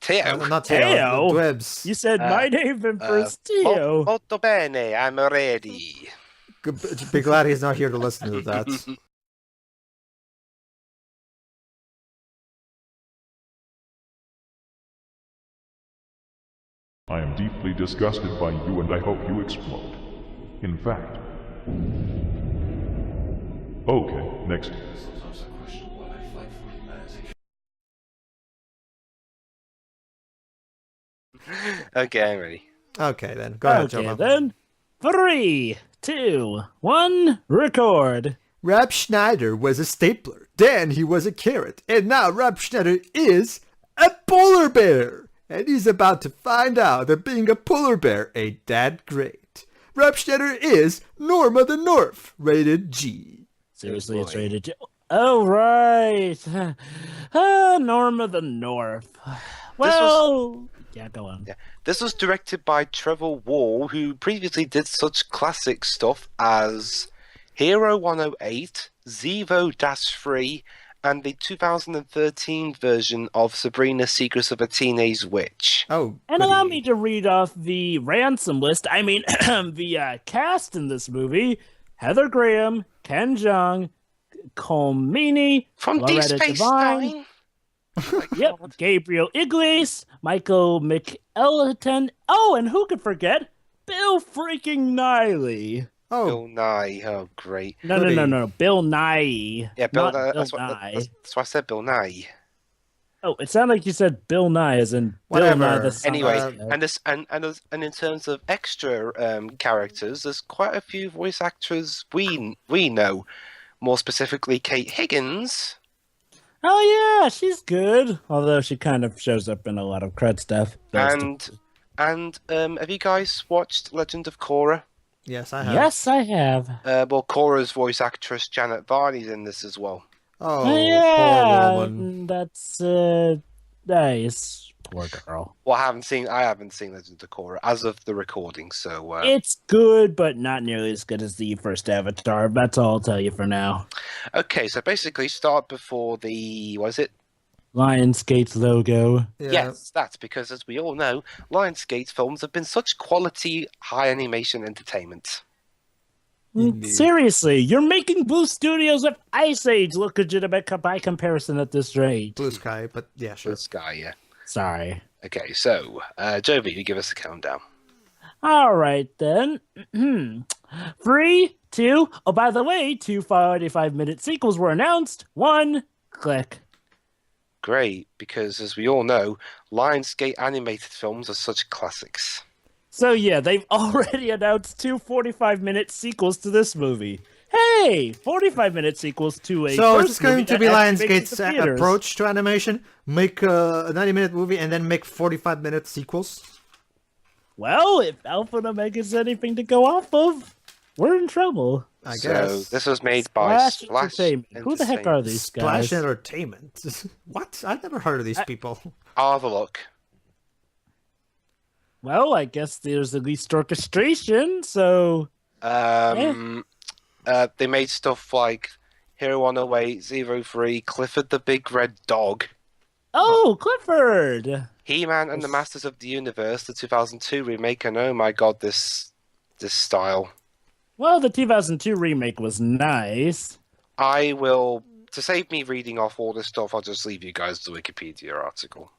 Teo. Not Teo, Teo? Dwebs. You said my name and first Teo. Molto bene, I'm ready. Be glad he's not here to listen to that. I am deeply disgusted by you and I hope you explode. In fact... Okay, next. Okay, I'm ready. Okay, then. Go ahead, Okay, Joe. then. 3, 2, 1, record. Rob Schneider was a stapler. Then he was a carrot. And now Rob Schneider is a polar bear. And he's about to find out that being a polar bear ain't that great. Rob Schneider is Norm of the North, rated G. Seriously, it's rated G. Oh, right. Norm of the North. Well, yeah, go on. Yeah. This was directed by Trevor Wall, who previously did such classic stuff as Hero 108, Zevo-3, and the 2013 version of Sabrina Secrets of a Teenage Witch. Oh, And allow me to read off the ransom list. I mean, the cast in this movie. Heather Graham, Ken Jeong, Colmini, From Deep Loretta Space Devine. Nine. Yep, Gabriel Iglesias, Michael McElhatton. Oh, and who could forget? Bill freaking Nighy. Oh, Bill Nye. Oh, great. No. Bill Nye. Yeah, Bill Not Nye. Bill That's, Nye. that's why I said Bill Nye. Oh, it sounded like you said Bill Nye, as in Whatever. Bill Nye the Science Anyway, Guy. and in terms of extra characters, there's quite a few voice actors we know. More specifically, Kate Higgins. Oh yeah, she's good. Although she kind of shows up in a lot of crud stuff. And have you guys watched Legend of Korra? yes, I have. Yes, I have. Well, Korra's voice actress Janet Varney's in this as well. Oh, yeah, poor woman. that's nice. Poor girl. Well, I haven't seen Legend of Korra as of the recording, so It's good, but not nearly as good as the first Avatar. That's all I'll tell you for now. okay. So basically, start before the what is it? Lionsgate's logo. Yeah. Yes, that's because, as we all know, Lionsgate films have been such quality, high animation entertainment. Indeed. Seriously, you're making Blue Studios of Ice Age look legitimate by comparison at this rate. Blue Sky, but yeah, sure. This guy, yeah. Sorry. Okay, so Jovi, you give us a countdown. All right, then. 3, 2. Oh, by the way, 2 45-minute sequels were announced. 1, click. Great, because as we all know, Lionsgate animated films are such classics. So yeah, they've already announced 2 45-minute sequels to this movie. Hey, 45-minute sequels to a So is first this going movie to be that actually makes Lionsgate's it to theaters. approach to animation? Make a 90-minute movie and then make 45-minute sequels? Well, if Alpha and Omega is anything to go off of, we're in trouble. I So guess. this was made by Splash Entertainment. Who the heck are Entertainment. these Splash guys? Entertainment. What? I've never heard of these people. I'll have a look. Well, I guess there's at least orchestration, so... They made stuff like Hero 108, Zero 3, Clifford the Big Red Dog, Oh, Clifford! He-Man and the Masters of the Universe, the 2002 remake, and oh my god, this style. Well, the 2002 remake was nice. I will, to save me reading off all this stuff, I'll just leave you guys the Wikipedia article.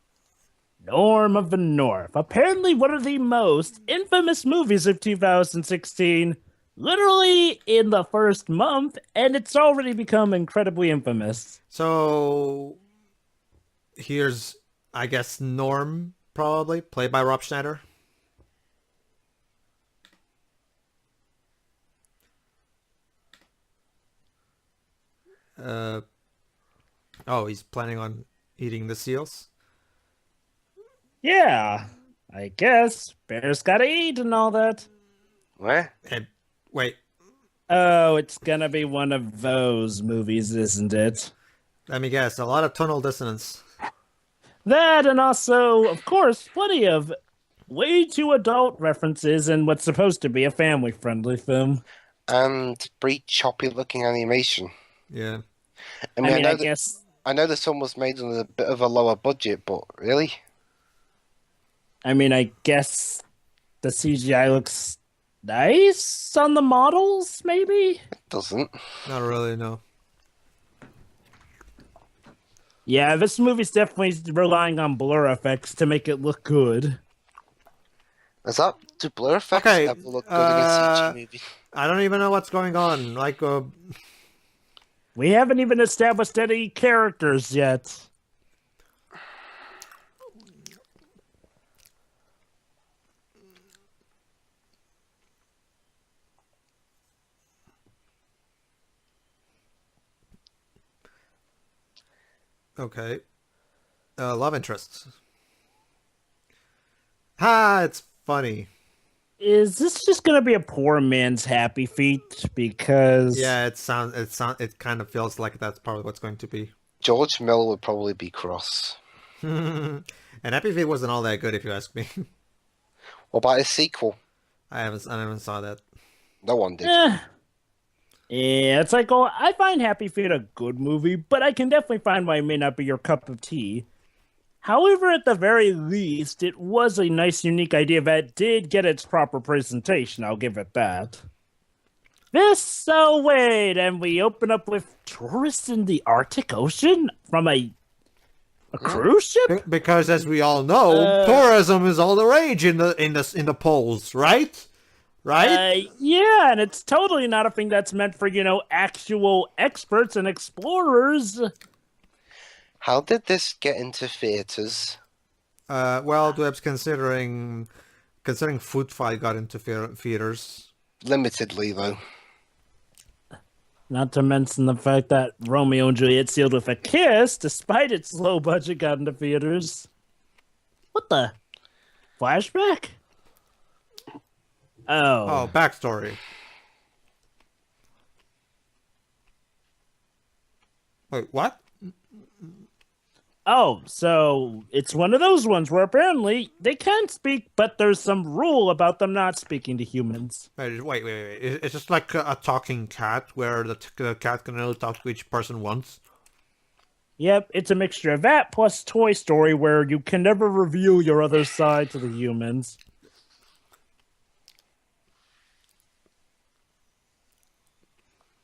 Norm of the North. Apparently one of the most infamous movies of 2016. Literally in the first month, and it's already become incredibly infamous. So here's, I guess, Norm, probably, played by Rob Schneider. Oh, he's planning on eating the seals? Yeah, I guess. Bears gotta eat and all that. Where? And wait, Oh, it's gonna be one of those movies, isn't it? let me guess. A lot of tonal dissonance. That, and also, of course, plenty of way too adult references in what's supposed to be a family-friendly film. And pretty choppy-looking animation. Yeah. I mean, I I know, guess... I know this film was made on a bit of a lower budget, but really? I mean, I guess the CGI looks nice on the models, maybe? Doesn't. Not really, no. Yeah, this movie's definitely relying on blur effects to make it look good. Do blur effects Okay, ever look good in a CG movie? I don't even know what's going on. Like, We haven't even established any characters yet. okay. Love interests. Ha! It's funny. Is this just gonna be a poor man's Happy Feet? Because Yeah, it kind of feels like that's probably what's going to be. George Miller would probably be cross. And Happy Feet wasn't all that good, if you ask me. What about a sequel? I haven't saw that. No one did. Yeah, it's like, oh, I find Happy Feet a good movie, but I can definitely find why it may not be your cup of tea. However, at the very least, it was a nice, unique idea that did get its proper presentation. I'll give it that. So wait, and we open up with tourists in the Arctic Ocean from a cruise ship? Because as we all know, tourism is all the rage in the poles, right? Right? Yeah, and it's totally not a thing that's meant for, actual experts and explorers. How did this get into theaters? Well, Dwebs, considering Food Fight got into theaters. Limitedly, though. Not to mention the fact that Romeo and Juliet sealed with a kiss, despite its low budget, got into theaters. What the? Flashback? Oh, backstory. Wait, what? Oh, so it's one of those ones where apparently they can speak, but there's some rule about them not speaking to humans. Wait. It's just like a talking cat, where the cat can only talk to each person once. Yep, it's a mixture of that plus Toy Story, where you can never reveal your other side to the humans.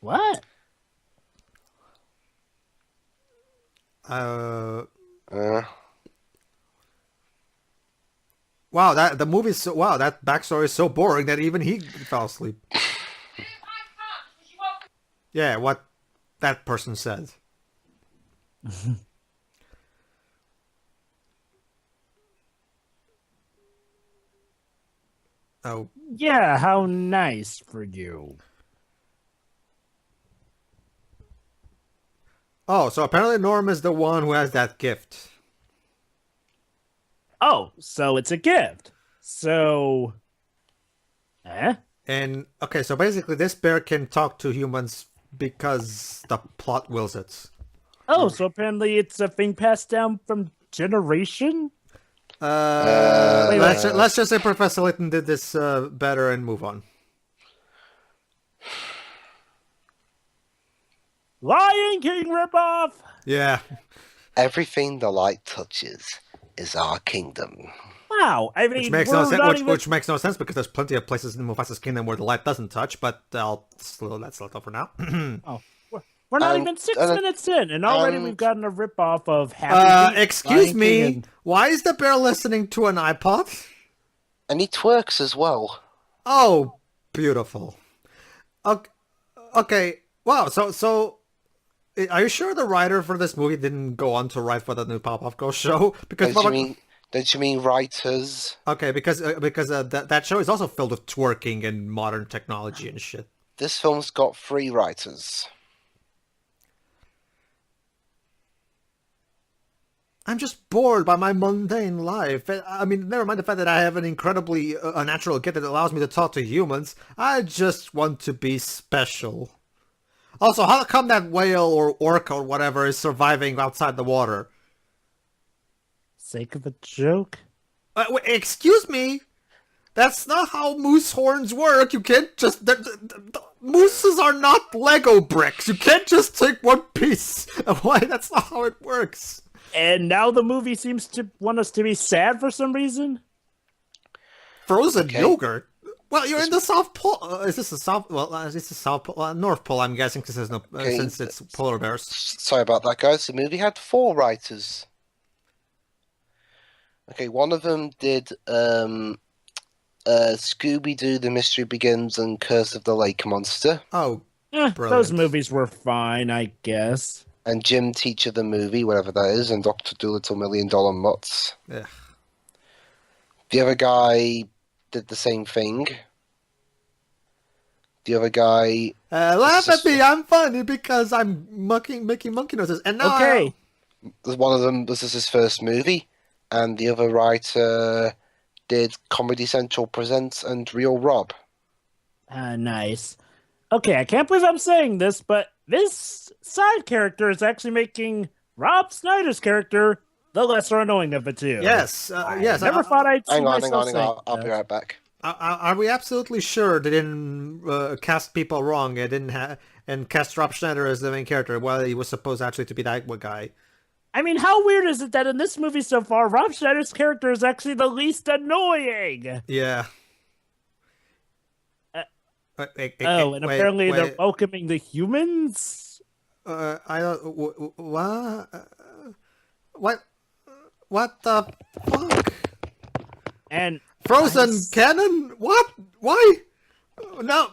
What? Wow, that backstory is so boring that even he fell asleep. Yeah, what that person said. Oh. Yeah, how nice for you. Oh, so apparently Norm is the one who has that gift. Oh, so it's a gift. So... And, okay, so basically this bear can talk to humans because the plot wills it. Oh, so apparently it's a thing passed down from generation? Let's just say Professor Layton did this better and move on. Lion King ripoff! Yeah. Everything the light touches is our kingdom. Wow, I mean, Which makes no sense because there's plenty of places in Mufasa's kingdom where the light doesn't touch, but that's still for now. Oh, we're not even 6 minutes in, and already we've gotten a ripoff of Happy Feet, excuse Lion me, King, and... why is the bear listening to an iPod? And he twerks as well. Oh, beautiful. Okay. Wow. So, are you sure the writer for this movie didn't go on to write for the new Powerpuff Girls show? Because don't you mean writers? Okay, because that show is also filled with twerking and modern technology and shit. This film's got 3 writers. I'm just bored by my mundane life. I mean, never mind the fact that I have an incredibly unnatural gift that allows me to talk to humans. I just want to be special. Also, how come that whale or orca or whatever is surviving outside the water? Sake of a joke? Wait, excuse me? That's not how moose horns work. You can't just... mooses are not Lego bricks. You can't just take one piece. Why? That's not how it works. And now the movie seems to want us to be sad for some reason? Frozen Okay. yogurt? Well, you're in the South Pole. Is this the South? Well, it's the South Pole, North Pole. I'm guessing because there's no Okay. since it's polar bears. Sorry about that, guys. The movie had 4 writers. Okay, one of them did Scooby-Doo, The Mystery Begins, and Curse of the Lake Monster. Oh, Those brilliant. movies were fine, I guess. And Jim Teacher the Movie, whatever that is, and Dr. Dolittle $1 Million Mutts. Ugh. The other guy did the same thing. The other guy... Laugh at me. I'm funny because I'm making monkey noses. And now Okay. One of them, this is his first movie. And the other writer did Comedy Central Presents and Real Rob. Nice. Okay, I can't believe I'm saying this, but this side character is actually making Rob Schneider's character the lesser annoying of the two. Yes, yes. Never thought I'd see Hang on, myself hang saying on. I'll be that. right back. Are we absolutely sure they didn't cast people wrong? They didn't and cast Rob Schneider as the main character while he was supposed actually to be that guy. I mean, how weird is it that in this movie so far, Rob Schneider's character is actually the least annoying? Yeah. And apparently they're welcoming the humans? I don't. What? What the fuck? And Frozen canon? What? Why? No.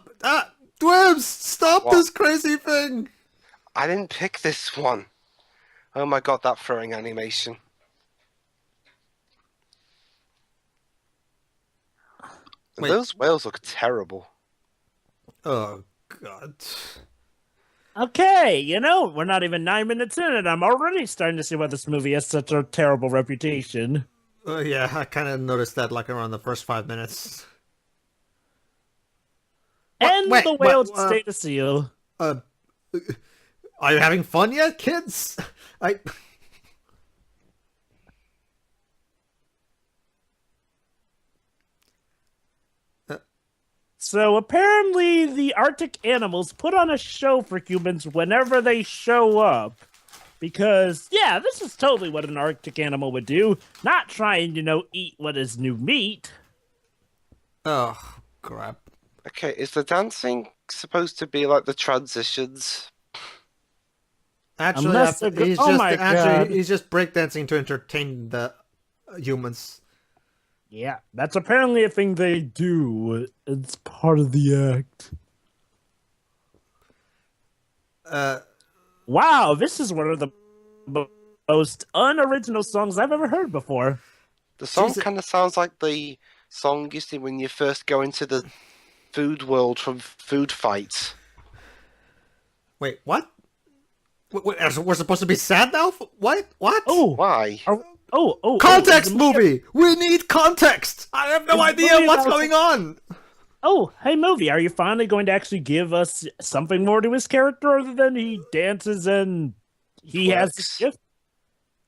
Dwebs, stop What? this crazy thing. I didn't pick this one. Oh my god, that throwing animation. Wait. Those whales look terrible. Oh god. okay, we're not even 9 minutes in, and I'm already starting to see why this movie has such a terrible reputation. Yeah, I kind of noticed that like around the first 5 minutes. And wait, the whale what, stayed a seal. Are you having fun yet, kids? So apparently the Arctic animals put on a show for humans whenever they show up. Because, yeah, this is totally what an Arctic animal would do. Not try and, eat what is new meat. Oh, crap. Okay, is the dancing supposed to be like the transitions? Actually, Unless they're he's oh just my God. he's just breakdancing to entertain the humans. Yeah, that's apparently a thing they do. It's part of the act. Wow, this is one of the most unoriginal songs I've ever heard before. The song Jesus. kind of sounds like the song you see when you first go into the food world from Food Fight. Wait, what? We're supposed to be sad now? What? What? Oh, Why? Context, is the movie! We need context! I have no Is the idea movie what's about- going on! Oh, hey, movie, are you finally going to actually give us something more to his character other than he dances and he has the Flex. gift?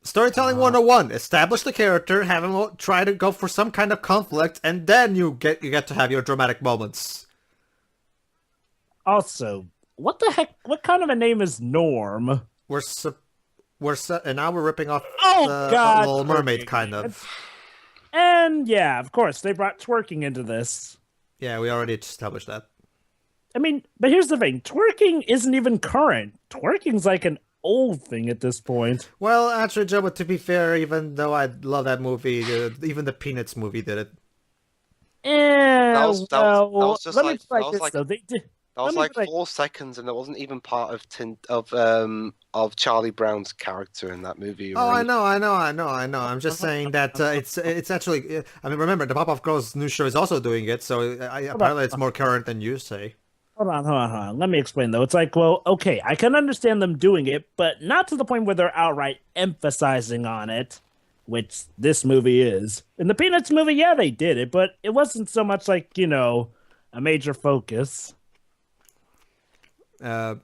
Storytelling 101. Establish the character, have him try to go for some kind of conflict, and then you get to have your dramatic moments. Also, what the heck? What kind of a name is Norm? And now we're ripping off Oh, the God. Little Mermaid, kind of. And yeah, of course, they brought twerking into this. Yeah, we already established that. I mean, but here's the thing. Twerking isn't even current. Twerking's like an old thing at this point. Well, actually, Joe, but to be fair, even though I love that movie, even the Peanuts movie did it. That was just let me like- try that was this, like- though. They did. That was Let me like try- 4 seconds, and it wasn't even part of Charlie Brown's character in that movie. Oh, I really. know. I'm just saying that it's actually. I mean, remember the Pop-Off Girls news show is also doing it, so apparently it's more current than you say. Hold on. Let me explain, though. It's like, well, okay, I can understand them doing it, but not to the point where they're outright emphasizing on it, which this movie is. In the Peanuts movie, yeah, they did it, but it wasn't so much like, a major focus. Eh?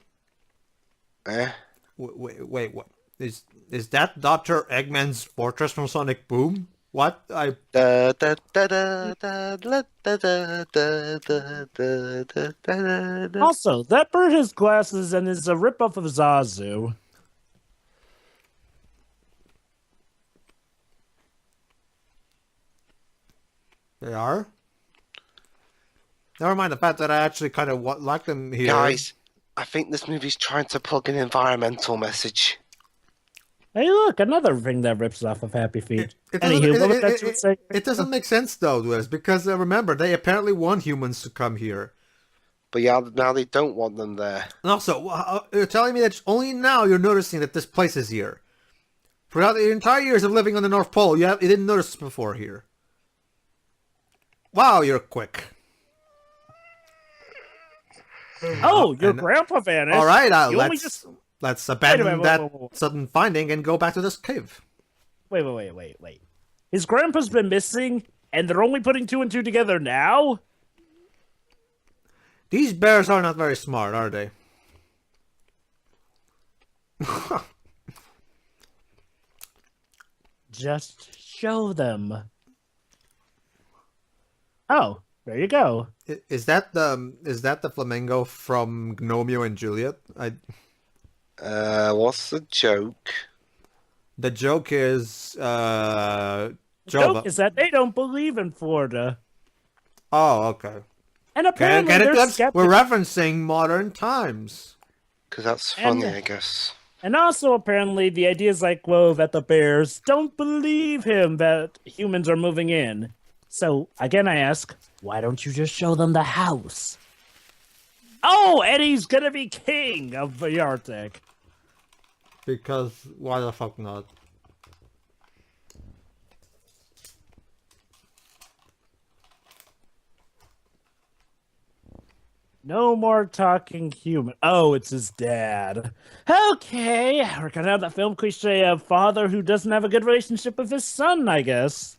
Wait, what is that Dr. Eggman's Fortress from Sonic Boom? What? Da, da, da, da, da, da, da, da, da, da, da, da, da, da. Also, that bird has glasses and is a ripoff of Zazu. They are? Never mind the fact that I actually kind of like them here. Guys, I think this movie's trying to plug an environmental message. Hey, look, another thing that rips off of Happy Feet. It Anywho, what was that you say? it doesn't make sense though, Liz, because remember they apparently want humans to come here. But yeah, now they don't want them there. And also, you're telling me that only now you're noticing that this place is here. Throughout the entire years of living on the North Pole, you didn't notice this before here. Wow, you're quick. Oh, your grandpa vanished. All right, let's abandon that sudden finding and go back to this cave. Wait. His grandpa's been missing, and they're only putting 2 and 2 together now? These bears are not very smart, are they? Just show them. Oh, there you go. Is that the flamingo from Gnomeo and Juliet? What's the joke? The joke is The joke is that they don't believe in Florida. Oh, okay. And apparently Get it, they're Debs? skeptics. We're referencing modern times. Because that's funny, I guess. And also, apparently, the idea is like, well, that the bears don't believe him that humans are moving in. So, again, I ask, why don't you just show them the house? Oh, and he's gonna be king of the Arctic. Because why the fuck not? No more talking human. Oh, it's his dad. Okay, we're gonna have that film cliche of father who doesn't have a good relationship with his son, I guess.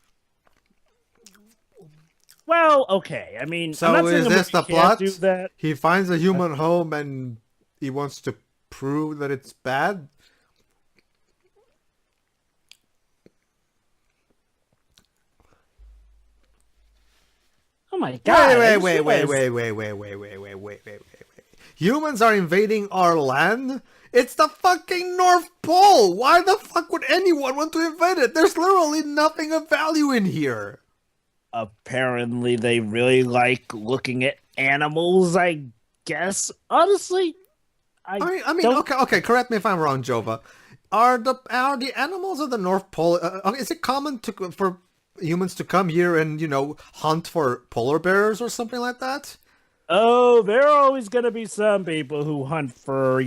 Well, okay. I mean, So I'm not saying is the this movie the can't plot? do that. He finds a human home and he wants to prove that it's bad? Oh my god! Wait. Humans are invading our land? It's the fucking North Pole! Why the fuck would anyone want to invade it? There's literally nothing of value in here. Apparently, they really like looking at animals. I guess. Honestly, I mean, okay. Correct me if I'm wrong, Jova. Are the animals of the North Pole? Is it common for humans to come here and hunt for polar bears or something like that? Oh, there are always going to be some people who hunt for,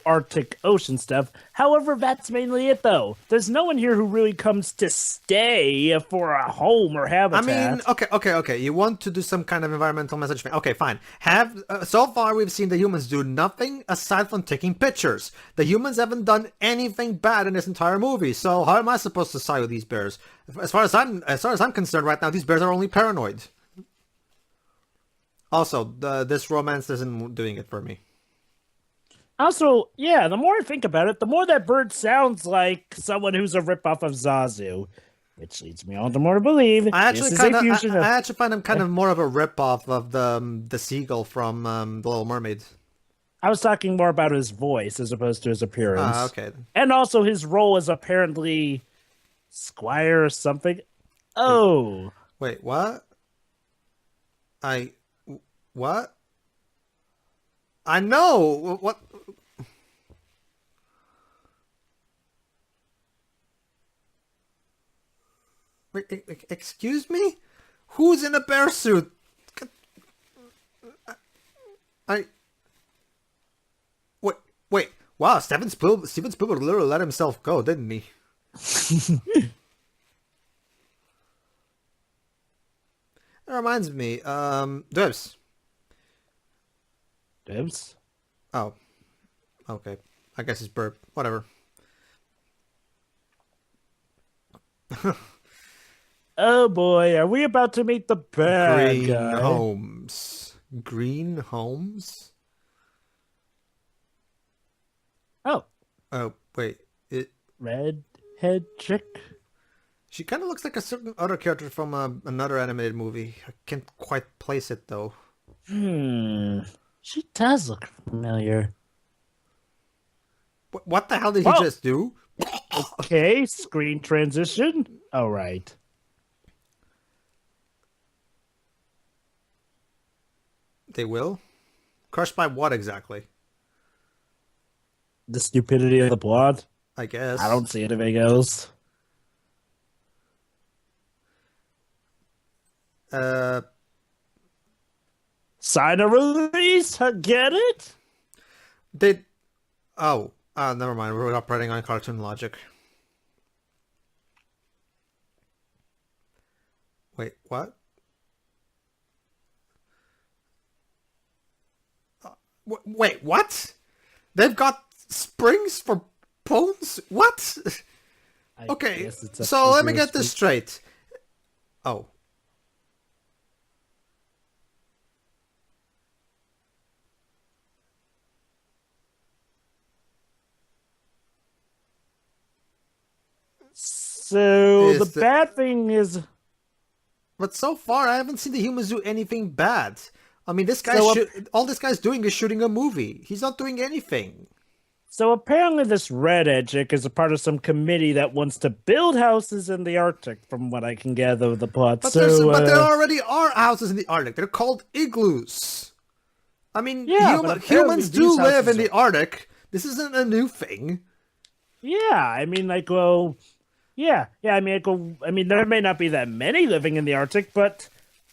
Arctic Ocean stuff. However, that's mainly it, though. There's no one here who really comes to stay for a home or habitat. I mean, okay. You want to do some kind of environmental message thing. Okay, fine. So far, we've seen the humans do nothing aside from taking pictures. The humans haven't done anything bad in this entire movie. So how am I supposed to side with these bears? As far as I'm concerned right now, these bears are only paranoid. Also, this romance isn't doing it for me. Also, yeah, the more I think about it, the more that bird sounds like someone who's a ripoff of Zazu. Which leads me on to more to believe I this is a fusion of... I actually find him kind of more of a ripoff of the seagull from The Little Mermaid. I was talking more about his voice as opposed to his appearance. Okay. And also his role as apparently squire or something. Oh. Wait, what? What? I know! What? Wait, excuse me? Who's in a bear suit? Wait. Wow, Steven Spielberg literally let himself go, didn't he? That reminds me, Dibs. Dibs? Oh. Okay. I guess it's burp. Whatever. Oh boy, are we about to meet the bad Green guy? Holmes. Green Holmes? Oh, wait. Redhead chick? She kind of looks like a certain other character from another animated movie. I can't quite place it, though. She does look familiar. What the hell did he just do? Okay, screen transition. All right. They will? Crushed by what exactly? The stupidity of the plot. I guess. I don't see anything else. Sign a release. Get it? They... Oh. Never mind. We're operating on cartoon logic. Wait, what? Wait, what? They've got springs for bones? What? Okay, so let me get this straight. Oh. So the bad thing is... But so far, I haven't seen the humans do anything bad. I mean, this guy all this guy's doing is shooting a movie. He's not doing anything. So apparently this red Edgic is a part of some committee that wants to build houses in the Arctic, from what I can gather of the plot. But, but there already are houses in the Arctic. They're called igloos. I mean, yeah, humans do live in the Arctic. This isn't a new thing. Yeah, I mean, like, well... Yeah, I mean, there may not be that many living in the Arctic, but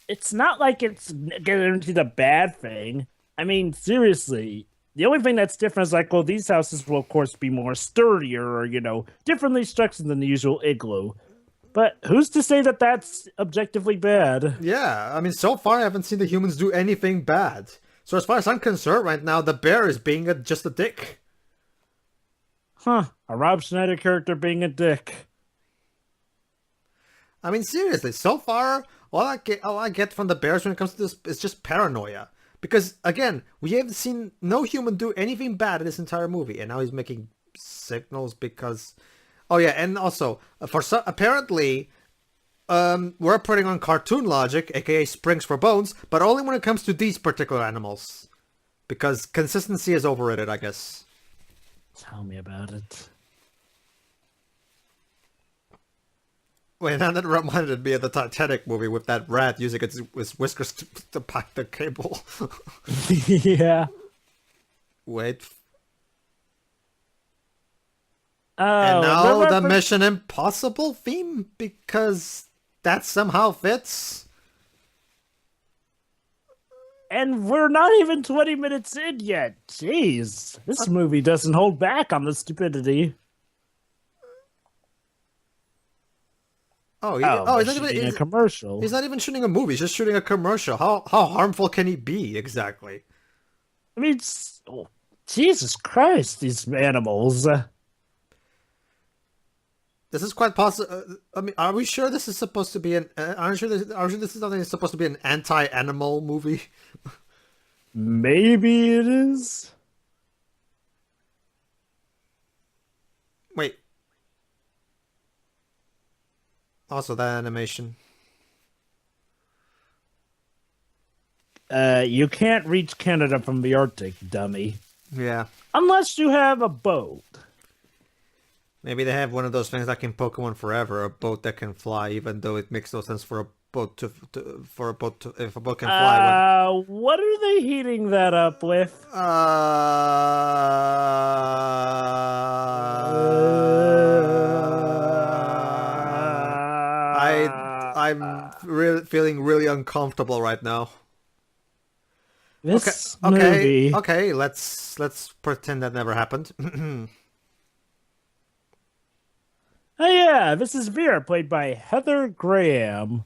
it's not like it's guaranteed a bad thing. I mean, seriously, the only thing that's different is like, well, these houses will, of course, be more sturdier or, differently structured than the usual igloo. But who's to say that that's objectively bad? Yeah, I mean, so far I haven't seen the humans do anything bad. So as far as I'm concerned right now, the bear is being just a dick. Huh, a Rob Schneider character being a dick. I mean, seriously, so far, all I get from the bears when it comes to this is just paranoia. Because, again, we have seen no human do anything bad in this entire movie. And now he's making signals because... Oh, yeah, and also, apparently, we're putting on cartoon logic, aka springs for bones, but only when it comes to these particular animals. Because consistency is overrated, I guess. Tell me about it. Wait, now that reminded me of the Titanic movie with that rat using its whiskers to pack the cable. Yeah. Wait. Oh, and now the Mission Impossible theme? Because that somehow fits? And we're not even 20 minutes in yet. Jeez. This movie doesn't hold back on the stupidity. He's not even shooting a commercial. He's not even shooting a movie. He's just shooting a commercial. How harmful can he be exactly? I mean, Jesus Christ, these animals. This is quite possible. I mean, are we sure this is supposed to be an? Are you sure this is something that's supposed to be an anti-animal movie? Maybe it is. Wait. Also, that animation. You can't reach Canada from the Arctic, dummy. Yeah. Unless you have a boat. Maybe they have one of those things like in Pokemon Forever, a boat that can fly, even though it makes no sense for a boat if a boat can fly. What are they heating that up with? I'm feeling really uncomfortable right now. This movie. Okay, let's pretend that never happened. Oh yeah, this is Vera, played by Heather Graham.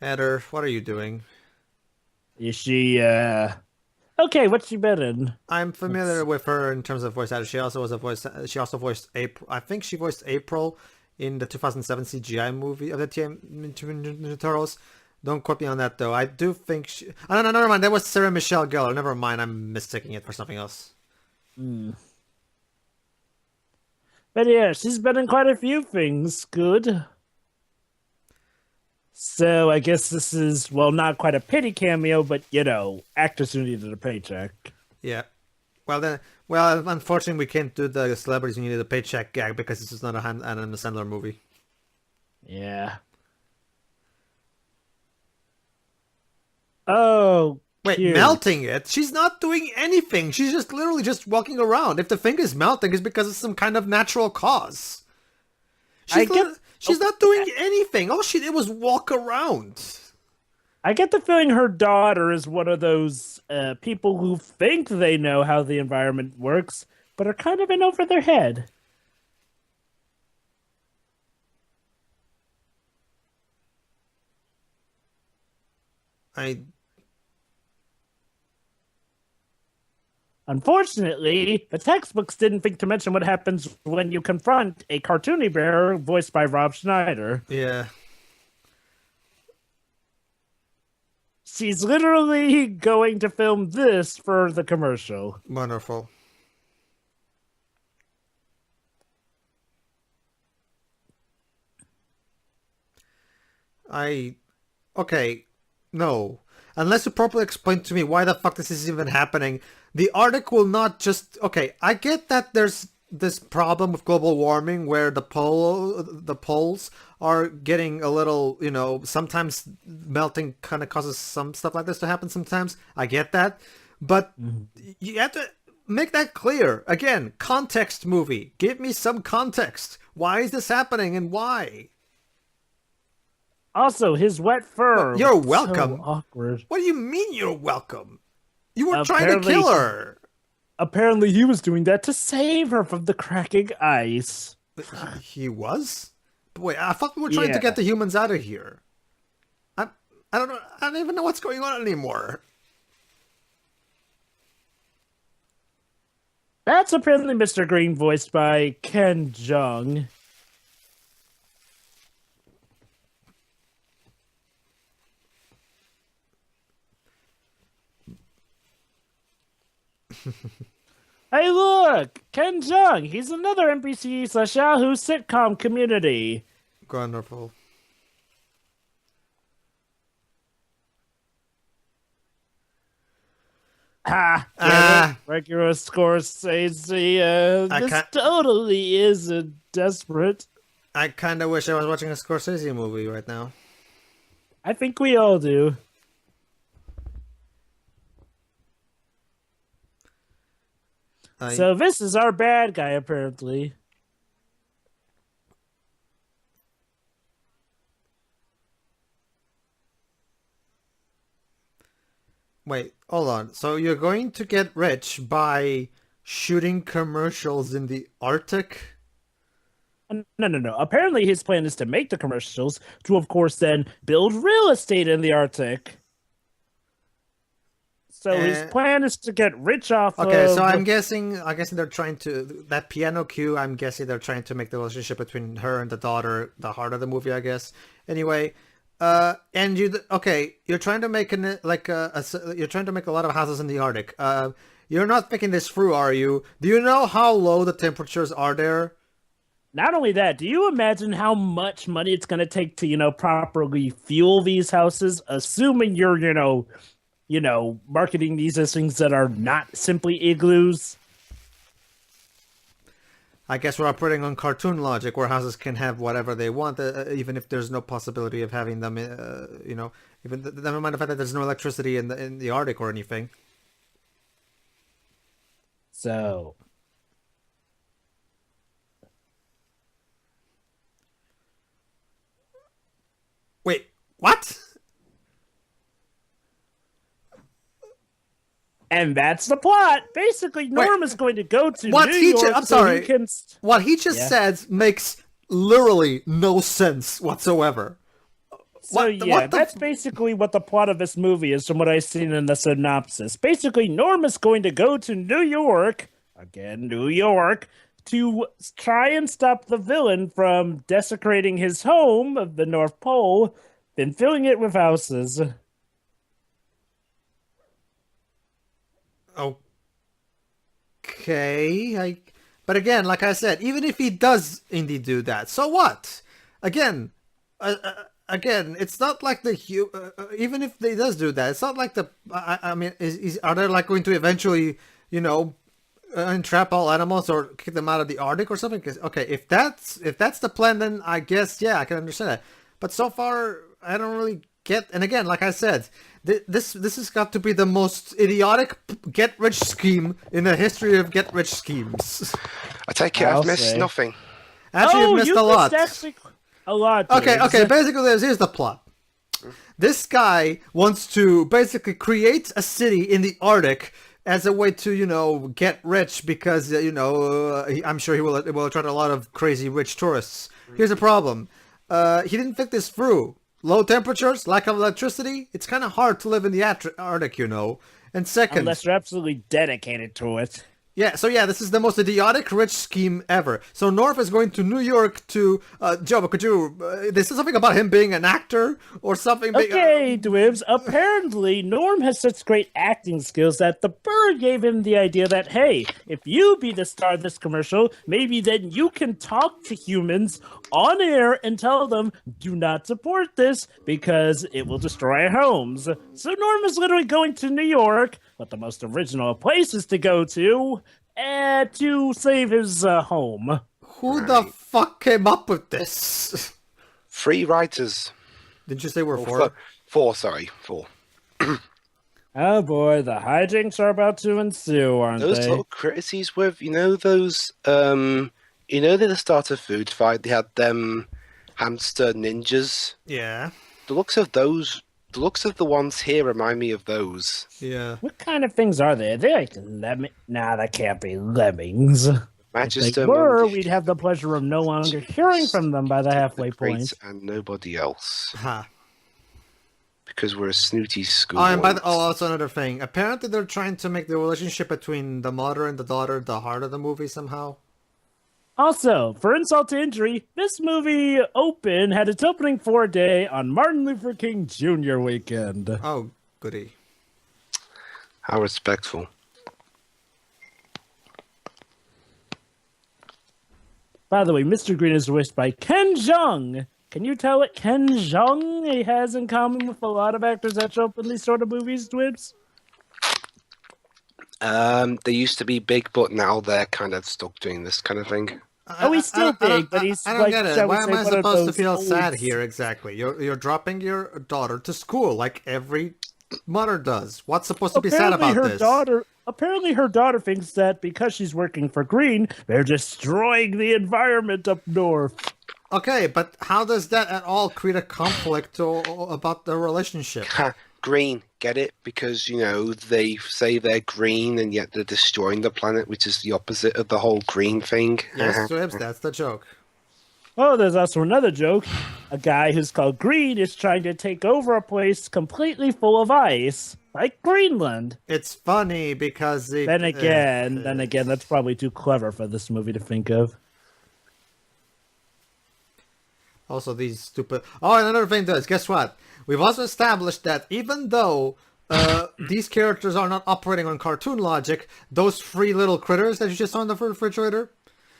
Heather, what are you doing? Is she, Okay, what's she been in? I'm familiar with her in terms of voice actor. She also voiced April. I think she voiced April in the 2007 CGI movie of the Ninja Turtles. Don't quote me on that, though. I do think she... Oh, no, never mind. That was Sarah Michelle Gellar. Never mind. I'm mistaking it for something else. But yeah, she's been in quite a few things. Good. So I guess this is, well, not quite a pity cameo, but, actors who needed a paycheck. Yeah. Well, unfortunately, we can't do the celebrities who needed a paycheck gag because this is not an Adam Sandler movie. Yeah. Oh, Wait, melting it? She's not doing anything. She's just literally just walking around. If the thing is melting, it's because it's some kind of natural cause. She's not doing anything. All she did was walk around. I get the feeling her daughter is one of those people who think they know how the environment works, but are kind of in over their head. Unfortunately, the textbooks didn't think to mention what happens when you confront a cartoony bear voiced by Rob Schneider. Yeah. She's literally going to film this for the commercial. Wonderful. Okay, no. Unless you properly explain to me why the fuck this is even happening, the Arctic will not just... Okay, I get that there's this problem with global warming where the poles are getting a little, you know, sometimes melting kind of causes some stuff like this to happen sometimes. I get that. But you have to make that clear. Again, context movie. Give me some context. Why is this happening and why? Also, his wet fur. You're welcome. So awkward. What do you mean you're welcome? You were trying to kill her. Apparently he was doing that to save her from the cracking ice. He was? But wait, I thought we were trying to get the humans out of here. I don't know. I don't even know what's going on anymore. That's apparently Mr. Green, voiced by Ken Jeong. Hey, look! Ken Jeong! He's another NPC/Yahoo sitcom community. Wonderful. Regular Scorsese. This totally isn't desperate. I kind of wish I was watching a Scorsese movie right now. I think we all do. So this is our bad guy, apparently. Wait, hold on. So you're going to get rich by shooting commercials in the Arctic? No. Apparently his plan is to make the commercials to, of course, then build real estate in the Arctic. So his plan is to get rich off Okay, so I'm guessing they're trying to... That piano cue, I'm guessing they're trying to make the relationship between her and the daughter the heart of the movie, I guess. Anyway, and you're trying to make you're trying to make a lot of houses in the Arctic. You're not thinking this through, are you? Do you know how low the temperatures are there? Not only that, do you imagine how much money it's going to take to, properly fuel these houses, assuming you're, marketing these as things that are not simply igloos? I guess we're operating on cartoon logic, where houses can have whatever they want, even if there's no possibility of having them, even never mind the fact that there's no electricity in the Arctic or anything. So... Wait, what? And that's the plot. Basically, Norm is going to go to New York. I'm sorry. What he just said makes literally no sense whatsoever. So that's basically what the plot of this movie is, from what I've seen in the synopsis. Basically, Norm is going to go to New York, again, New York, to try and stop the villain from desecrating his home of the North Pole, then filling it with houses. Okay, but again, like I said, even if he does indeed do that, so what? Again, it's not like even if he does do that, it's not like I mean, are they like going to eventually, entrap all animals or kick them out of the Arctic or something? Because okay, if that's the plan, then I guess I can understand that. But so far, I don't really and again, like I said, this has got to be the most idiotic get-rich scheme in the history of get-rich schemes. I take it I've missed nothing. Actually, you've missed a lot. Actually a lot. Okay, basically, here's the plot. This guy wants to basically create a city in the Arctic as a way to, get rich because, I'm sure he will attract a lot of crazy rich tourists. Here's the problem. He didn't think this through. Low temperatures, lack of electricity, it's kind of hard to live in the Arctic, And second... Unless you're absolutely dedicated to it. Yeah, this is the most idiotic rich scheme ever. So North is going to New York to... Joe, could you... this is something about him being an actor or something... Okay, Dwibs. Apparently, Norm has such great acting skills that the bird gave him the idea that, hey, if you be the star of this commercial, maybe then you can talk to humans on air and tell them, do not support this because it will destroy our homes. So Norm is literally going to New York, but the most original places to go to save his home. Who the fuck came up with this? 3 writers. Didn't you say we're 4? 4, sorry. 4. Oh boy, the hijinks are about to ensue, aren't those they? little critters he's with, those, at the start of Food Fight, they had them hamster ninjas. Yeah. The looks of the ones here remind me of those. Yeah. What kind of things are they? Are they like lemmings? Nah, that can't be lemmings. If they were, we'd have the pleasure of no longer hearing from them by the halfway point. And nobody else. Huh. Because we're a snooty school. Oh, and also another thing. Apparently they're trying to make the relationship between the mother and the daughter the heart of the movie somehow. Also, for insult to injury, this movie had its opening 4-day on Martin Luther King Jr. weekend. Oh, goody. How respectful. By the way, Mr. Green is voiced by Ken Jeong. Can you tell what Ken Jeong has in common with a lot of actors that show up in these sort of movies, Dwibs? They used to be big, but now they're kind of stuck doing this kind of thing. He's still big, but he's I don't get it. Why am I supposed to feel sad here exactly? You're dropping your daughter to school like every mother does. What's supposed to be sad about this? Apparently her daughter thinks that because she's working for Green, they're destroying the environment up north. Okay, but how does that at all create a conflict about the relationship? Green, get it? Because, they say they're green and yet they're destroying the planet, which is the opposite of the whole green thing. Yes, Swibs, that's the joke. Oh, there's also another joke. A guy who's called Green is trying to take over a place completely full of ice, like Greenland. It's funny because... Then again, that's probably too clever for this movie to think of. Also, these stupid... Oh, and another thing does. Guess what? We've also established that even though these characters are not operating on cartoon logic, those 3 little critters that you just saw in the refrigerator,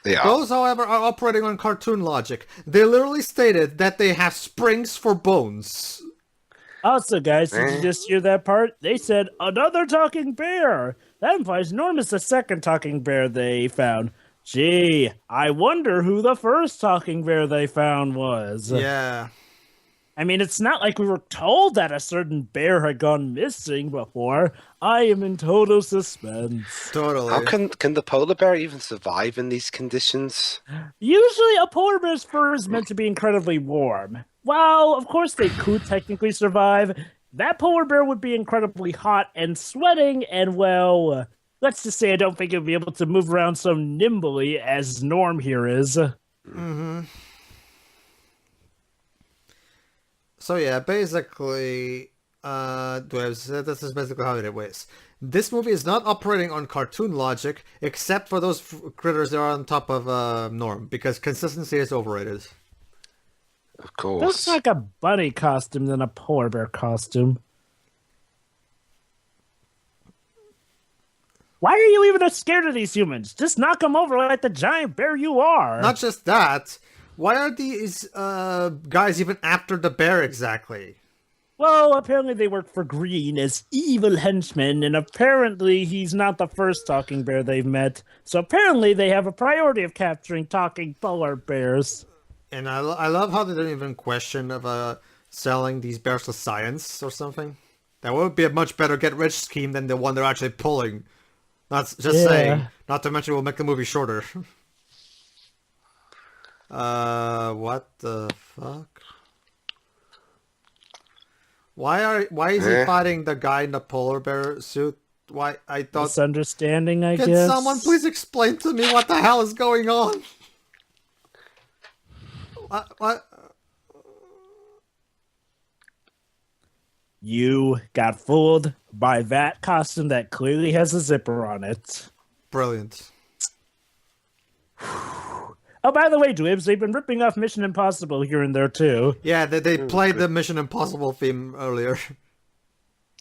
those, however, are operating on cartoon logic. They literally stated that they have springs for bones. Also, guys, did you just hear that part? They said, another talking bear. That implies Norm is the second talking bear they found. Gee, I wonder who the first talking bear they found was. Yeah. I mean, it's not like we were told that a certain bear had gone missing before. I am in total suspense. Totally. How can the polar bear even survive in these conditions? Usually, a polar bear's fur is meant to be incredibly warm. While, of course, they could technically survive, that polar bear would be incredibly hot and sweating, and, well... let's just say I don't think he'll be able to move around so nimbly as Norm here is. Mm-hmm. So yeah, basically, this is basically how it was. This movie is not operating on cartoon logic, except for those critters that are on top of Norm, because consistency is overrated. Of course. Looks like a bunny costume than a polar bear costume. Why are you even scared of these humans? Just knock them over like the giant bear you are. Not just that. Why are these guys even after the bear exactly? Well, apparently they work for Green as evil henchmen, and apparently he's not the first talking bear they've met. So apparently they have a priority of capturing talking polar bears. And I love how they don't even question of selling these bears to science or something. That would be a much better get-rich scheme than the one they're actually pulling. Not just saying. Not to mention, we'll make the movie shorter. What the fuck? Why is he fighting the guy in the polar bear suit? Why I thought misunderstanding, I Can guess. someone please explain to me what the hell is going on? What? You got fooled by that costume that clearly has a zipper on it. Brilliant. Oh, by the way, Dwibs, they've been ripping off Mission Impossible here and there, too. Yeah, they played the Mission Impossible theme earlier.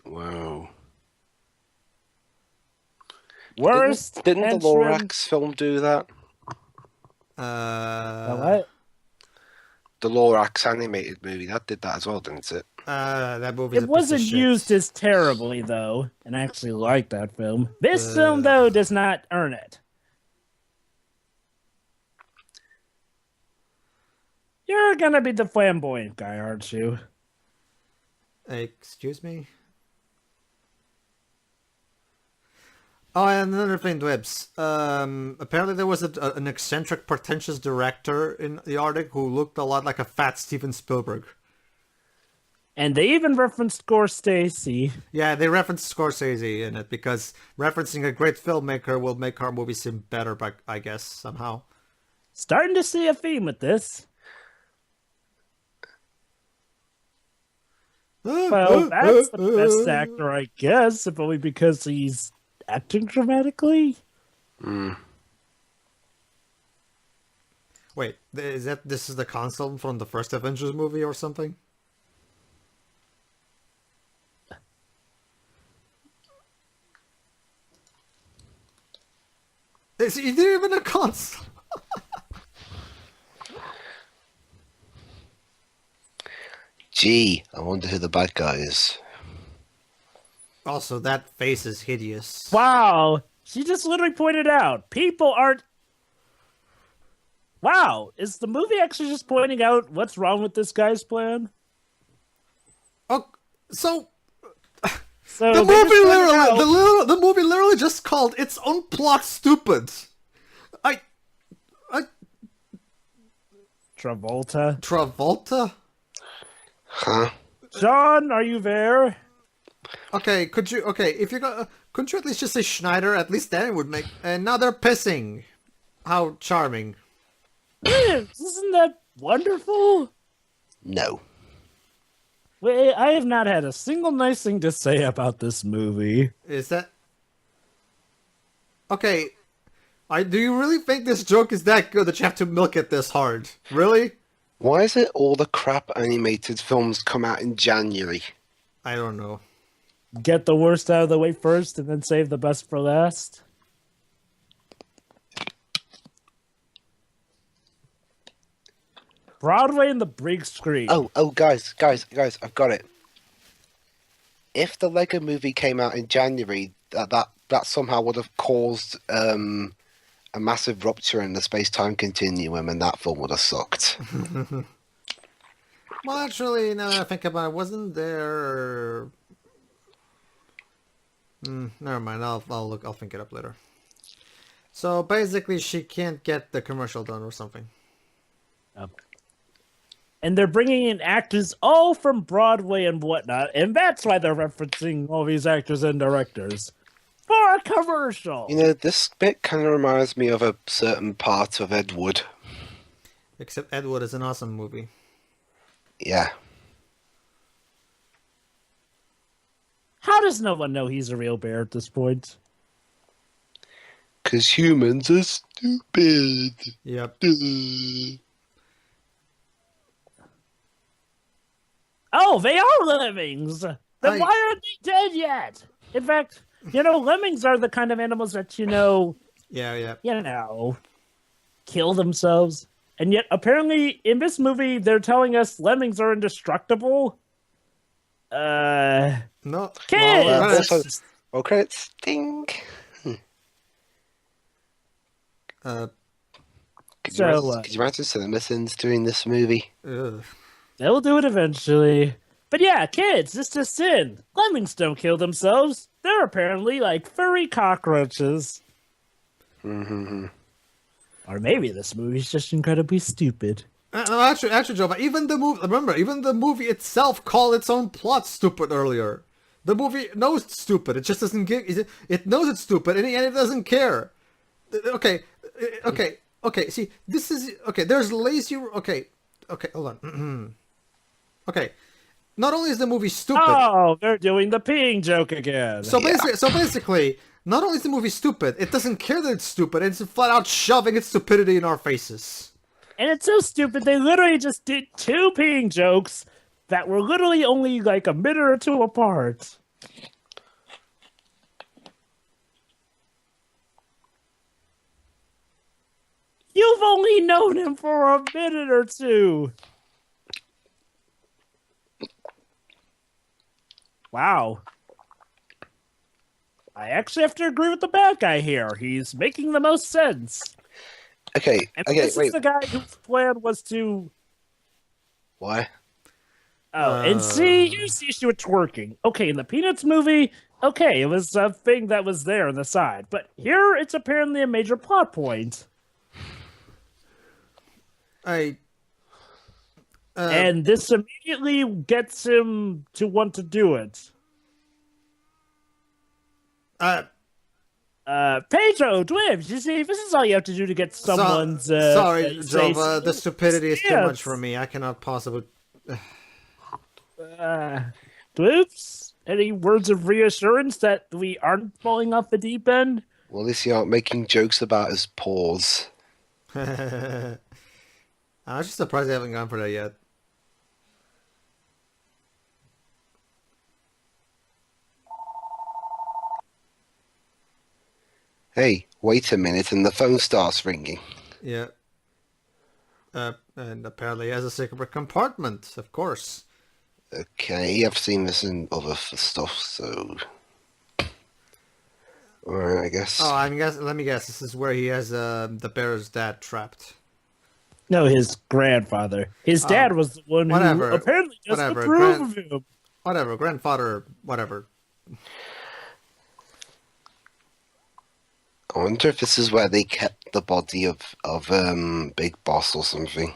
Wow. Worst Didn't the Lorax film do that? What? The Lorax animated movie, that did that as well, didn't it? That movie. It wasn't used as terribly, though, and I actually like that film. This film, though, does not earn it. You're gonna be the flamboyant guy, aren't you? Excuse me? Oh, and another thing, Dwebs. Apparently there was an eccentric, pretentious director in the Arctic who looked a lot like a fat Steven Spielberg. And they even referenced Scorsese. Yeah, they referenced Scorsese in it because referencing a great filmmaker will make our movie seem better, I guess, somehow. Starting to see a theme with this. Well, that's the best actor, I guess, if only because he's acting dramatically. Wait, this is the console from the first Avengers movie or something? Is there even a console? Gee, I wonder who the bad guy is. Also, that face is hideous. Wow, she just literally pointed out, people aren't... Wow, is the movie actually just pointing out what's wrong with this guy's plan? Oh, so So the movie literally just called its own plot stupid. Travolta? Huh? John, are you there? Okay, couldn't you at least just say Schneider? At least then it would make. And now they're pissing. How charming! Isn't that wonderful? No. Wait, I have not had a single nice thing to say about this movie. Is that okay? Do you really think this joke is that good that you have to milk it this hard? Really? Why is it all the crap animated films come out in January? I don't know. Get the worst out of the way first and then save the best for last. Broadway and the big screen. Oh, guys, I've got it. If the Lego movie came out in January, that somehow would have caused a massive rupture in the space-time continuum, and that film would have sucked. Well, actually, now that I think about it, wasn't there... never mind, I'll think it up later. So, basically, she can't get the commercial done or something. And they're bringing in actors all from Broadway and whatnot, and that's why they're referencing all these actors and directors. For a commercial! You know, this bit kind of reminds me of a certain part of Ed Wood. Except Ed Wood is an awesome movie. Yeah. How does no one know he's a real bear at this point? Because humans are stupid. Yep. Oh, they are lemmings! Then why aren't they dead yet? In fact, lemmings are the kind of animals that, Yeah. Kill themselves. And yet, apparently, in this movie, they're telling us lemmings are indestructible. No. Kids! Well, credits stink. Could you imagine CinemaSins doing this movie? Ugh. They'll do it eventually. But yeah, kids, this just in. Lemmings don't kill themselves. They're apparently like furry cockroaches. Mm-hmm. Or maybe this movie's just incredibly stupid. No, actually, Joe, but even the movie. Remember, even the movie itself called its own plot stupid earlier. The movie knows it's stupid. It just doesn't give. It knows it's stupid, and it doesn't care. Okay. See, this is okay. There's lazy. Okay. Hold on. Okay. Not only is the movie stupid. Oh, they're doing the peeing joke again. So basically, not only is the movie stupid, it doesn't care that it's stupid. It's flat out shoving its stupidity in our faces. And it's so stupid, they literally just did 2 peeing jokes that were literally only like a minute or 2 apart. You've only known him for a minute or 2. Wow. I actually have to agree with the bad guy here. He's making the most sense. Okay, And okay, this wait. is the guy whose plan was to... Why? Oh, and see, here's the issue with twerking. Okay, in the Peanuts movie, okay, it was a thing that was there on the side. But here, it's apparently a major plot point. And this immediately gets him to want to do it. Pedro, Dwibs, you see, this is all you have to do to get someone's... sorry, Jova, the stupidity is too much for me. I cannot possibly... Dwibs, any words of reassurance that we aren't falling off the deep end? Well, at least you aren't making jokes about his paws. I'm just surprised they haven't gone for that yet. Hey, wait a minute, and the phone starts ringing. Yeah. And apparently he has a secret compartment, of course. Okay, I've seen this in other stuff, so... Alright, I guess. Oh, let me guess. This is where he has the bear's dad trapped. No, his grandfather. His dad was the one who apparently just approved of him. Whatever, grandfather, whatever. I wonder if this is where they kept the body of Big Boss or something.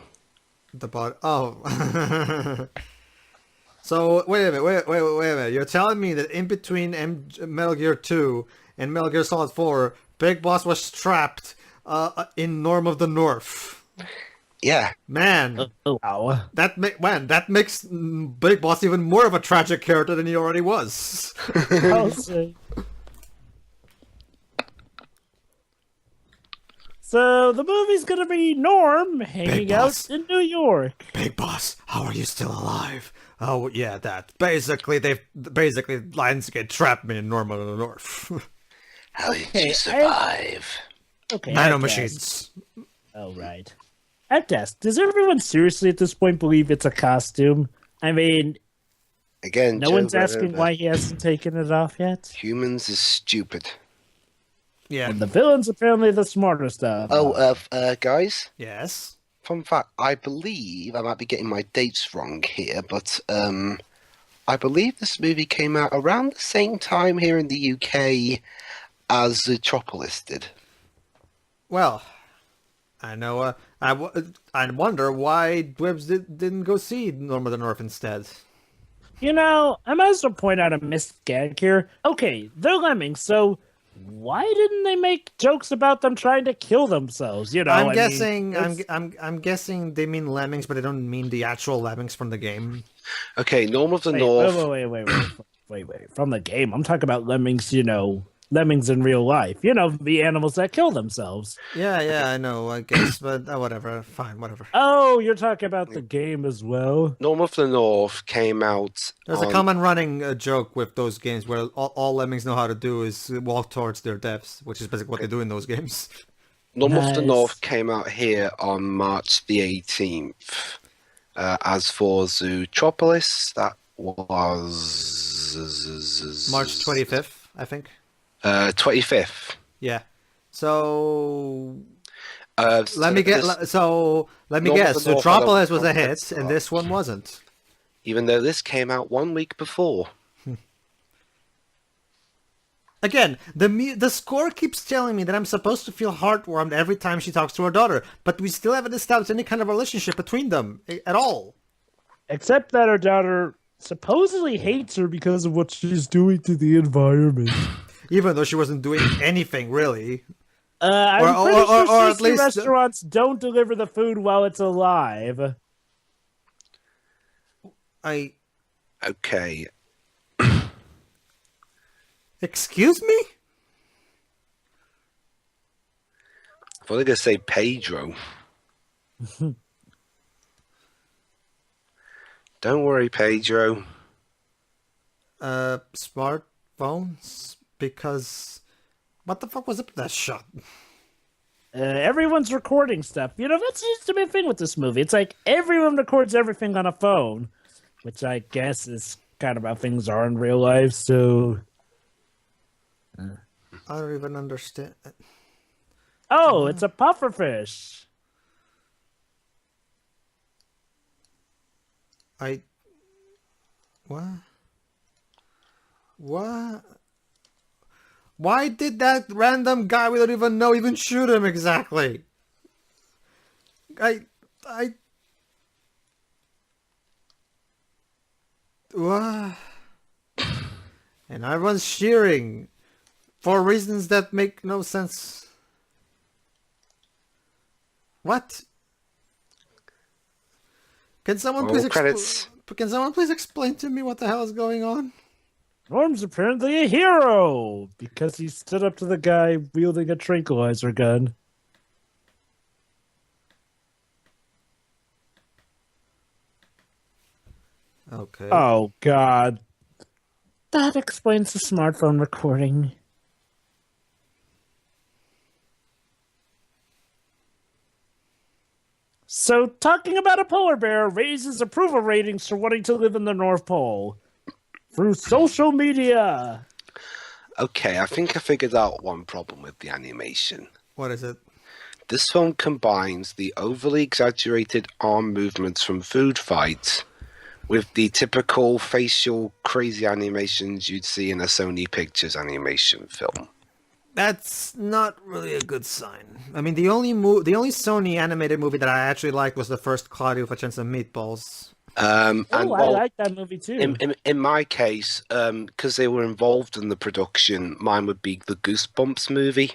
The body. Oh. So wait a minute. You're telling me that in between Metal Gear 2 and Metal Gear Solid 4, Big Boss was trapped in Norm of the North. Yeah. Man. Wow. That makes Big Boss even more of a tragic character than he already was. I'll say. So the movie's gonna be Norm hanging out in New York. Big Boss, how are you still alive? Oh yeah, that. Basically Lionsgate trapped me in Norm of the North. How did you survive? Okay. Nanomachines. Oh right. At desk, does everyone seriously at this point believe it's a costume? I mean, Again, no one's asking why he hasn't taken it off yet. Humans is stupid. Yeah. And the villain's apparently the smarter stuff. Oh, guys? Yes. Fun fact, I believe, I might be getting my dates wrong here, but I believe this movie came out around the same time here in the UK as Zootropolis did. Well, I know. I wonder why Dwibs didn't go see Norm of the North instead. You know, I might as well point out a missed gag here. Okay, they're lemmings, so why didn't they make jokes about them trying to kill themselves? You know, I'm guessing they mean lemmings, but they don't mean the actual lemmings from the game. Okay, Norm of the North. Wait. From the game, I'm talking about lemmings. You know, lemmings in real life. You know, the animals that kill themselves. Yeah, I know. I guess, but whatever. Fine, whatever. Oh, you're talking about the game as well. Norm of the North came out. There's a common running joke with those games where all lemmings know how to do is walk towards their deaths, which is basically what they do in those games. Norm of the North came out here on March the 18th. As for Zootropolis, that was March 25th, I think. 25th. Yeah. So Let me guess. Norm So of the North, I Metropolis don't was a think hit, so. and this one wasn't. Even though this came out 1 week before. Again, the score keeps telling me that I'm supposed to feel heartwarmed every time she talks to her daughter, but we still haven't established any kind of relationship between them at all. Except that her daughter supposedly hates her because of what she's doing to the environment. Even though she wasn't doing anything, really. I'm Or- pretty or- sure or at sushi least- restaurants don't deliver the food while it's alive. Okay. Excuse me? I thought they were going to say Pedro. Don't worry, Pedro. Smartphones? Because... What the fuck was up with that shot? Everyone's recording stuff. You know, that's used to be a thing with this movie. It's like everyone records everything on a phone, which I guess is kind of how things are in real life, so... I don't even understand. Oh, it's a pufferfish. What? What? Why did that random guy we don't even know even shoot him exactly? What? And everyone's cheering for reasons that make no sense. What? Can someone Roll credits. Can someone please explain to me what the hell is going on? Norm's apparently a hero because he stood up to the guy wielding a tranquilizer gun. Okay. Oh, God. That explains the smartphone recording. So, talking about a polar bear raises approval ratings for wanting to live in the North Pole through social media. Okay, I think I figured out one problem with the animation. What is it? This film combines the overly exaggerated arm movements from food fights with the typical facial crazy animations you'd see in a Sony Pictures animation film. That's not really a good sign. I mean, the only Sony animated movie that I actually liked was the first Claudio with a Chance of Meatballs. And I well, like that movie too. in my case, because they were involved in the production, mine would be the Goosebumps movie.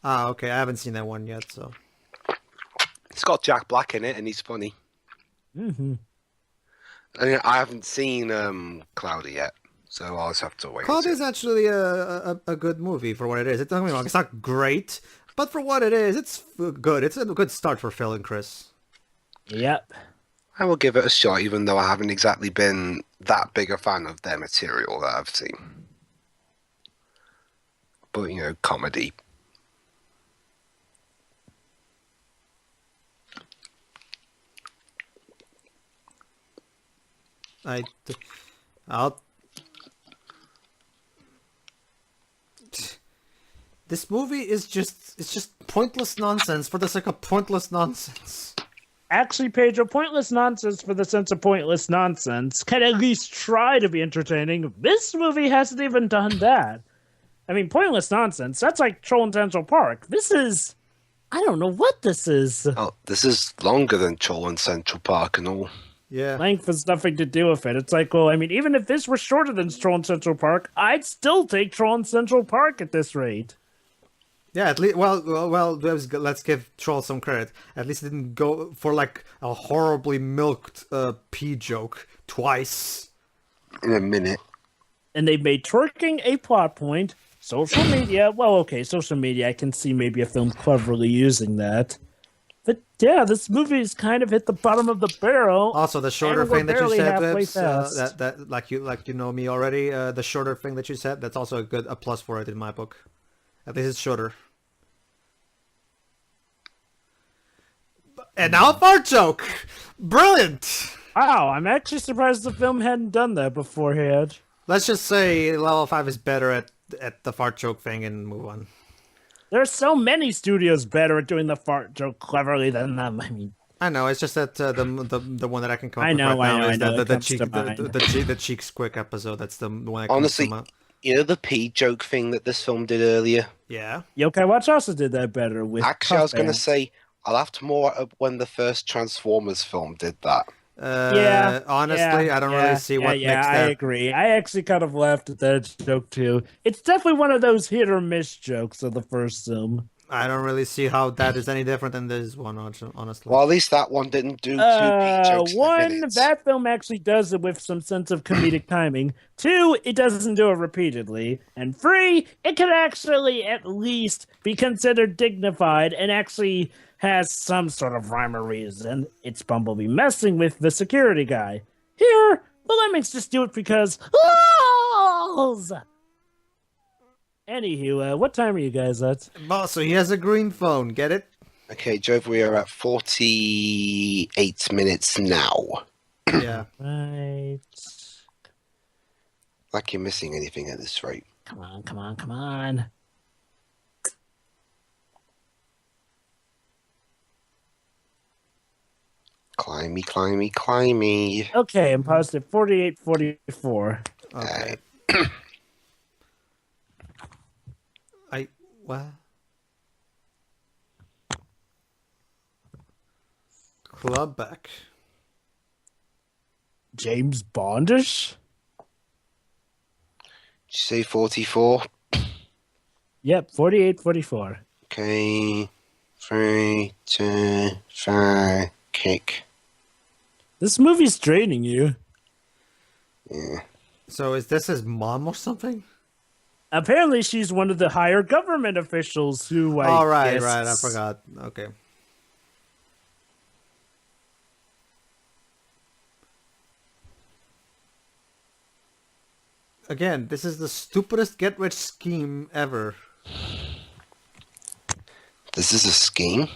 Ah, okay. I haven't seen that one yet, so. It's got Jack Black in it, and he's funny. Mm-hmm. I haven't seen Cloudy yet, so I'll just have to wait. Cloud is actually a good movie for what it is. Don't get me wrong, it's not great, but for what it is, it's good. It's a good start for Phil and Chris. Yep. I will give it a shot, even though I haven't exactly been that big a fan of their material that I've seen. But, you know, comedy. This movie is just pointless nonsense for the sake of pointless nonsense. Actually, Pedro, pointless nonsense for the sense of pointless nonsense can at least try to be entertaining. This movie hasn't even done that. I mean, pointless nonsense, that's like Troll in Central Park. This is... I don't know what this is. Oh, this is longer than Troll in Central Park and all. Yeah. Length has nothing to do with it. It's like, well, I mean, even if this were shorter than Troll in Central Park, I'd still take Troll in Central Park at this rate. Yeah, at least, well, let's give Troll some credit. At least it didn't go for like a horribly milked pee joke twice. In a minute. And they made twerking a plot point. Social media, well, okay, social media, I can see maybe a film cleverly using that. But yeah, this movie's kind of hit the bottom of the barrel. Also, the shorter and we're thing that you barely said, halfway Vips, past. that like you know me already. The shorter thing that you said, that's also a plus for it in my book. At least it's shorter. And now a fart joke! Brilliant! Wow, I'm actually surprised the film hadn't done that beforehand. Let's just say level 5 is better at the fart joke thing and move on. There are so many studios better at doing the fart joke cleverly than them. I mean, I know. It's just that the one that I can come up I with know, right now I is know, the it comes to cheek mind. the cheeks quick episode. That's the one that comes Honestly, to mind. you know the pee joke thing that this film did earlier? Yeah. Yokai Watch also did that better with Actually, I was going to Puff say, I laughed more at when the first Transformers film did that. Yeah. Honestly, I don't really see what makes I that. agree. I actually kind of laughed at that joke too. It's definitely one of those hit or miss jokes of the first film. I don't really see how that is any different than this one, honestly. Well, at least that one didn't do two pee jokes in a One, minute. that film actually does it with some sense of comedic timing. Two, it doesn't do it repeatedly. And three, it can actually at least be considered dignified and actually has some sort of rhyme or reason. It's Bumblebee messing with the security guy. Here, the Lemmings just do it because lols! Anywho, what time are you guys at? Well, so he has a green phone. Get it? Okay, Jove, we are at 48 minutes now. Yeah. Right. Like you're missing anything at this rate. Come on, come on, come on. Climby, climby, climby. Okay, I'm positive 48, 44. Okay. What? Clubback. James Bondish? Did you say 44? Yep, 48, 44. Okay. 3, 2, 5, kick. This movie's draining you. Yeah. So is this his mom or something? Apparently, she's one of the higher government officials who. Oh, right, guess... right. I forgot. Okay. Again, this is the stupidest get-rich scheme ever. This is a scheme?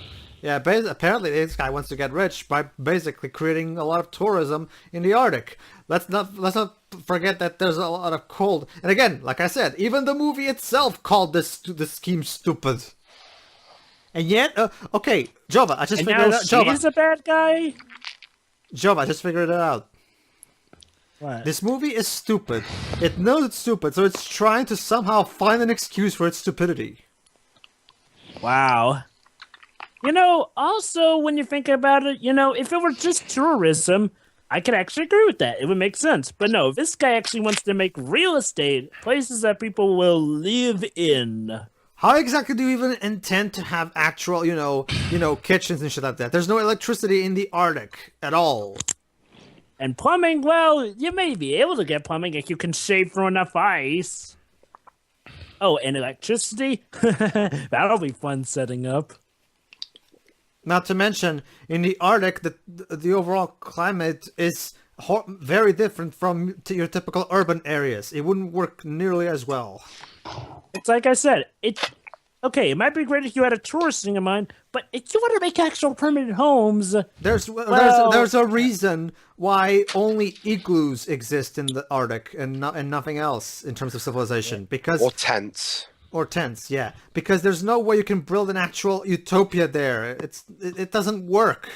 Yeah, apparently this guy wants to get rich by basically creating a lot of tourism in the Arctic. Let's not forget that there's a lot of cold. And again, like I said, even the movie itself called this scheme stupid. And yet, okay, Jova, I just And figured now it out. she's a bad guy? Jova, I just figured it out. What? This movie is stupid. It knows it's stupid, so it's trying to somehow find an excuse for its stupidity. Wow. You know, also, when you think about it, you know, if it were just tourism, I could actually agree with that. It would make sense. But no, this guy actually wants to make real estate places that people will live in. How exactly do you even intend to have actual, you know, kitchens and shit like that? There's no electricity in the Arctic at all. And plumbing, well, you may be able to get plumbing if you can shave through enough ice. Oh, and electricity? That'll be fun setting up. Not to mention, in the Arctic, the overall climate is very different from your typical urban areas. It wouldn't work nearly as well. It's like I said, it might be great if you had a tourist thing in mind, but if you want to make actual permanent homes... There's a reason why only igloos exist in the Arctic and nothing else in terms of civilization. Because Or tents. Or tents, yeah. Because there's no way you can build an actual utopia there. It doesn't work.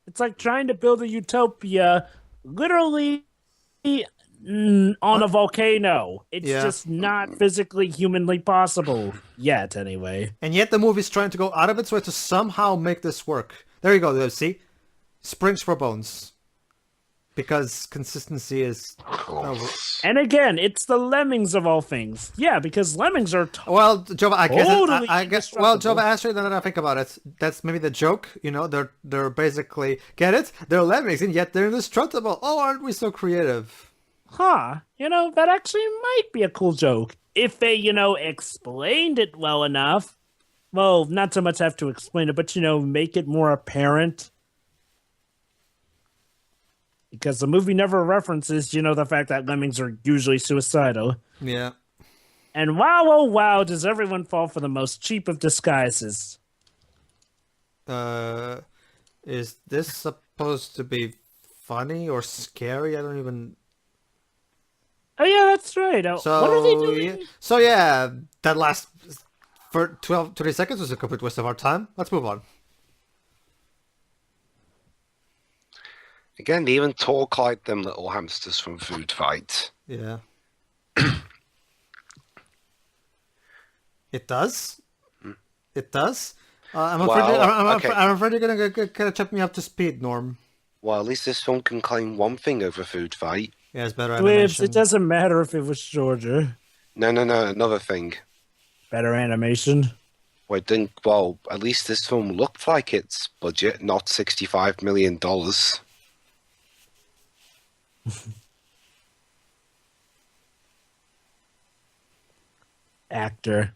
It's like trying to build a utopia literally on a volcano. It's just not physically humanly possible yet, anyway. And yet the movie's trying to go out of its way to somehow make this work. There you go, see? Springs for bones. Because consistency is... And again, it's the lemmings of all things. Yeah, because lemmings are... Well, Jova, I guess... Totally I guess. Well, Jova, actually, now that I think about it, that's maybe the joke. You know, they're basically... Get it? They're lemmings, and yet they're indestructible. Oh, aren't we so creative? Huh. You know, that actually might be a cool joke. If they, explained it well enough. Well, not so much have to explain it, but, make it more apparent. Because the movie never references, the fact that lemmings are usually suicidal. Yeah. And wow, oh wow, does everyone fall for the most cheap of disguises. Is this supposed to be funny or scary? I don't even... Oh yeah, that's right. What are they doing? So yeah, that last for 20 seconds was a complete waste of our time. Let's move on. Again, they even talk like them little hamsters from Food Fight. Yeah. It does. It does. I'm afraid you're gonna kind of check me up to speed, Norm. Well, at least this film can claim one thing over Food Fight. Yeah, it's better Squibs, animation. it doesn't matter if it was Georgia. No, another thing. Better animation. Well, at least this film looked like its budget, not $65 million. Actor.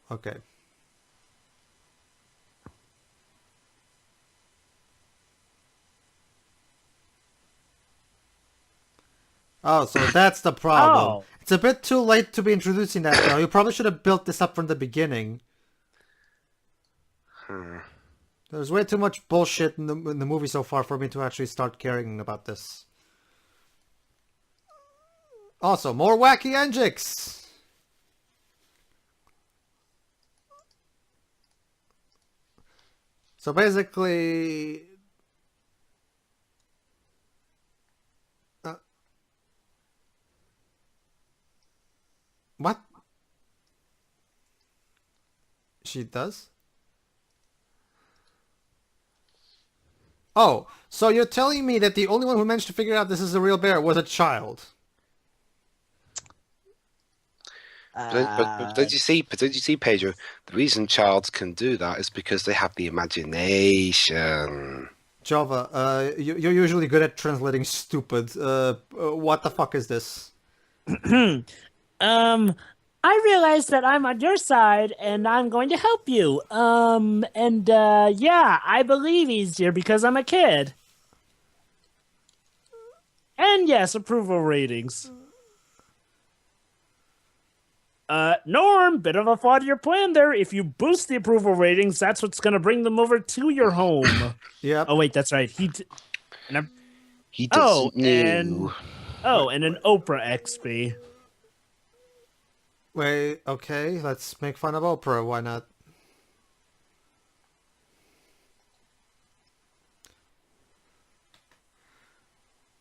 Okay. Oh, so that's the problem. Oh. It's a bit too late to be introducing that now. You probably should have built this up from the beginning. There's way too much bullshit in the movie so far for me to actually start caring about this. Also, more wacky antics! So basically... what? She does? Oh, so you're telling me that the only one who managed to figure out this is a real bear was a child? But did you see, Pedro? The reason childs can do that is because they have the imagination. Java, you're usually good at translating stupid. What the fuck is this? I realize that I'm on your side and I'm going to help you. Yeah, I believe easier because I'm a kid. And yes, approval ratings. Norm, bit of a flaw to your plan there. If you boost the approval ratings, that's what's going to bring them over to your home. Yeah. Oh, wait, that's right. He doesn't and an Oprah XP. Wait, okay, let's make fun of Oprah, why not?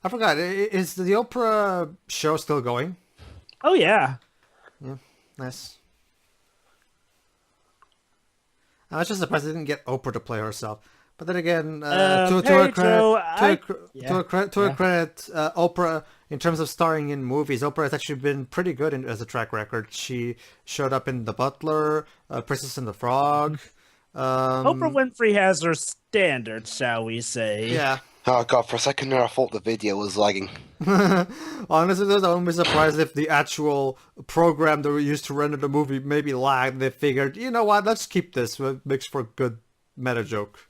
I forgot, is the Oprah show still going? Oh, yeah. Yeah, nice. I was just surprised they didn't get Oprah to play herself. But then again, to her credit, Oprah, in terms of starring in movies, Oprah has actually been pretty good as a track record. She showed up in The Butler, Princess and the Frog. Oprah Winfrey has her standards, shall we say. Yeah. Oh god, for a second there I thought the video was lagging. Honestly, I wouldn't be surprised if the actual program that we used to render the movie maybe lagged. They figured, you know what, let's keep this. It makes for a good meta joke.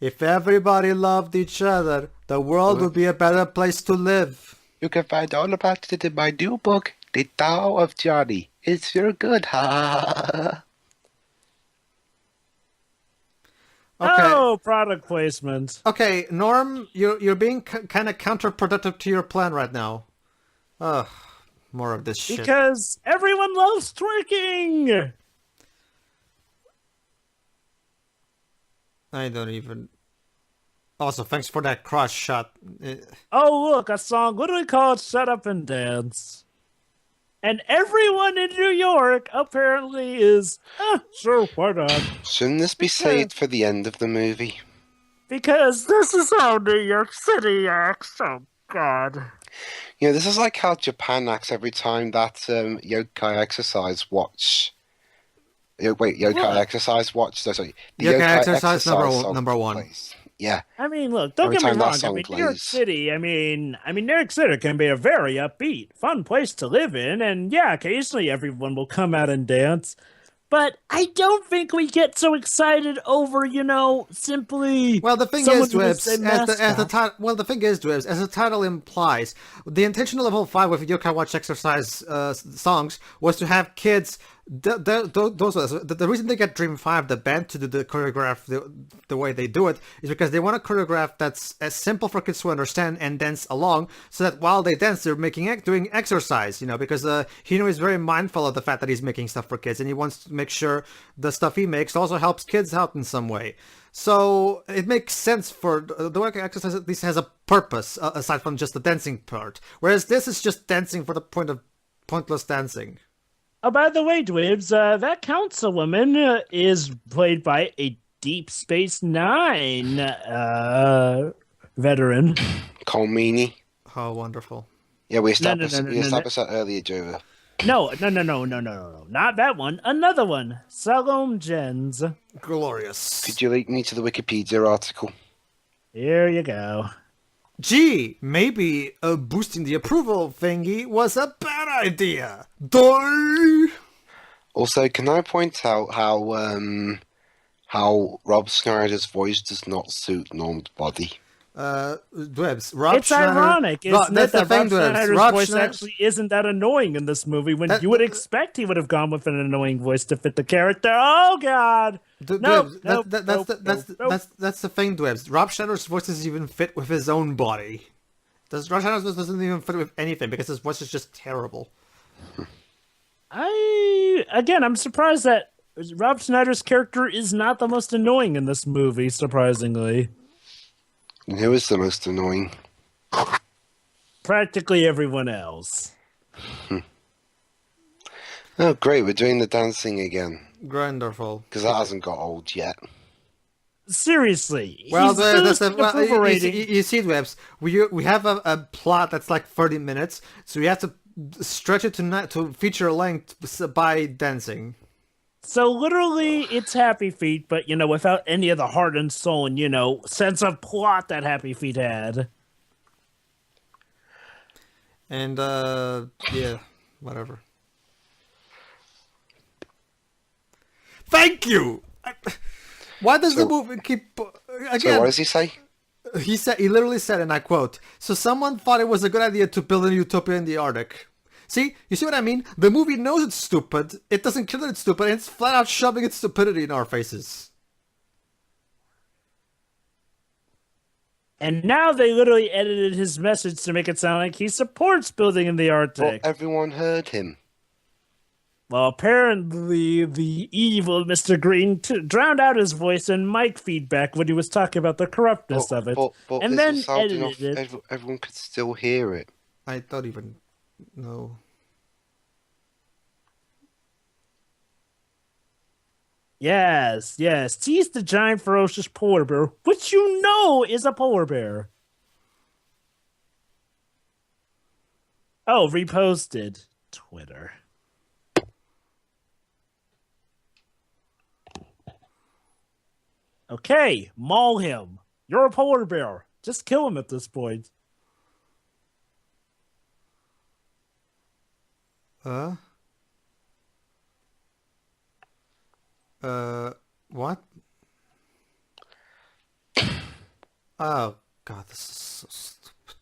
If everybody loved each other, the world would be a better place to live. You can find all about it in my new book, The Tao of Johnny. It's your good, ha. Okay. Oh, product placement. Okay, Norm, you're being kind of counterproductive to your plan right now. Ugh, more of this shit. Because everyone loves twerking! I don't even... Also, thanks for that cross shot. Oh, look, a song. What do we call it? Shut Up and Dance. And everyone in New York apparently is, sure, why not? Shouldn't this be saved for the end of the movie? Because this is how New York City acts. Oh, God. You know, this is like how Japan acts every time that yokai exercise watch... Yokai exercise watch... No, sorry. The yokai exercise number one. Plays. Yeah. I mean, look, don't get me wrong. I mean, New York City, I mean, New York City can be a very upbeat, fun place to live in. And yeah, occasionally everyone will come out and dance. But I don't think we get so excited over, simply. Well, the thing is, Dwebs, the thing is, Dwebs, as the title implies, the intention of level 5 with Yokai Watch exercise songs was to have kids The reason they get Dream 5, the band, to do the choreograph the way they do it is because they want a choreograph that's as simple for kids to understand and dance along, so that while they dance, they're doing exercise, because Hino is very mindful of the fact that he's making stuff for kids, and he wants to make sure the stuff he makes also helps kids out in some way. So it makes sense for the work exercise at least has a purpose aside from just the dancing part, whereas this is just dancing for the point of pointless dancing. Oh, by the way, Dwebs, that councilwoman is played by a Deep Space Nine veteran. Colmini. Oh, wonderful. Yeah, we established that earlier, Jova. No, not that one. Another one. Salome Jens. Glorious. Could you link me to the Wikipedia article? Here you go. Gee, maybe boosting the approval thingy was a bad idea. Doy! Also, can I point out how Rob Schneider's voice does not suit Norm's body? Dwebs, Rob It's Schneider, ironic, isn't it, that Rob Schneider's voice Schneider actually isn't that annoying in this movie, when you would expect he would have gone with an annoying voice to fit the character. Oh, God! That's the thing, Dwebs. Rob Schneider's voice doesn't even fit with his own body. Rob Schneider's voice doesn't even fit with anything, because his voice is just terrible. I'm surprised that Rob Schneider's character is not the most annoying in this movie, surprisingly. And who is the most annoying? Practically everyone else. Oh, great, we're doing the dancing again. Wonderful. Because that hasn't got old yet. Seriously. Well, you see, Dwebs, we have a plot that's like 30 minutes, so we have to stretch it to feature length by dancing. So literally, it's Happy Feet, but, without any of the heart and soul and, sense of plot that Happy Feet had. And, yeah, whatever. Thank you! Why does the movie keep... Again, so what does he say? He literally said, and I quote, "So someone thought it was a good idea to build a utopia in the Arctic." See? You see what I mean? The movie knows it's stupid. It doesn't care that it's stupid, and it's flat out shoving its stupidity in our faces. And now they literally edited his message to make it sound like he supports building in the Arctic. Well, everyone heard him. Well, apparently the evil Mr. Green drowned out his voice in mic feedback when he was talking about the corruptness of it. But and then edited it. Everyone could still hear it. I don't even know. Yes. He's the giant ferocious polar bear, which is a polar bear. Oh, reposted. Twitter. Okay, maul him. You're a polar bear. Just kill him at this point. What? Oh, God, this is so stupid.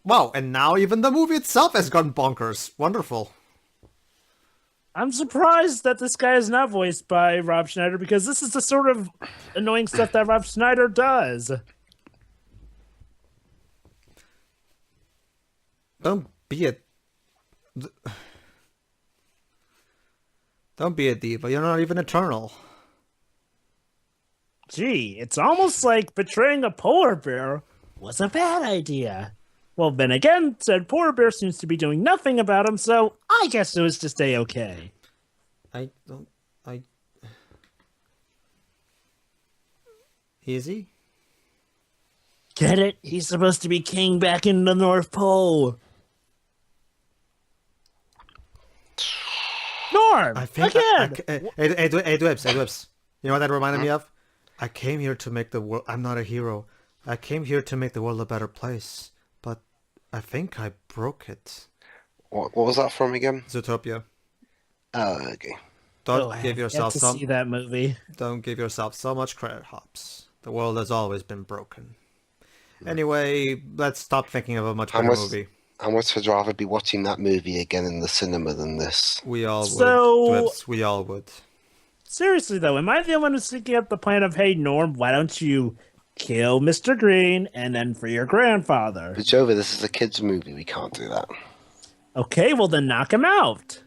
Wow, and now even the movie itself has gone bonkers. Wonderful. I'm surprised that this guy is not voiced by Rob Schneider, because this is the sort of annoying stuff that Rob Schneider does. Don't be a diva. You're not even eternal. Gee, it's almost like betraying a polar bear was a bad idea. Well, then again, said polar bear seems to be doing nothing about him, so I guess it was just A-okay. Is he? Get it? He's supposed to be king back in the North Pole. Norm! Again! Hey, Dwebs. You know what that reminded me of? I came here to make the world... I'm not a hero. I came here to make the world a better place. But I think I broke it. What was that from again? Zootopia. Oh, okay. Don't give yourself see that movie. Don't give yourself so much credit, Hops. The world has always been broken. Anyway, let's stop thinking of a much better movie. I much would rather be watching that movie again in the cinema than this. We all So- would. Dwibs, we all would. Seriously, though, am I the one who's thinking up the plan of, hey, Norm, why don't you kill Mr. Green and then for your grandfather? But Jova, this is a kids' movie. We can't do that. Okay, well, then knock him out.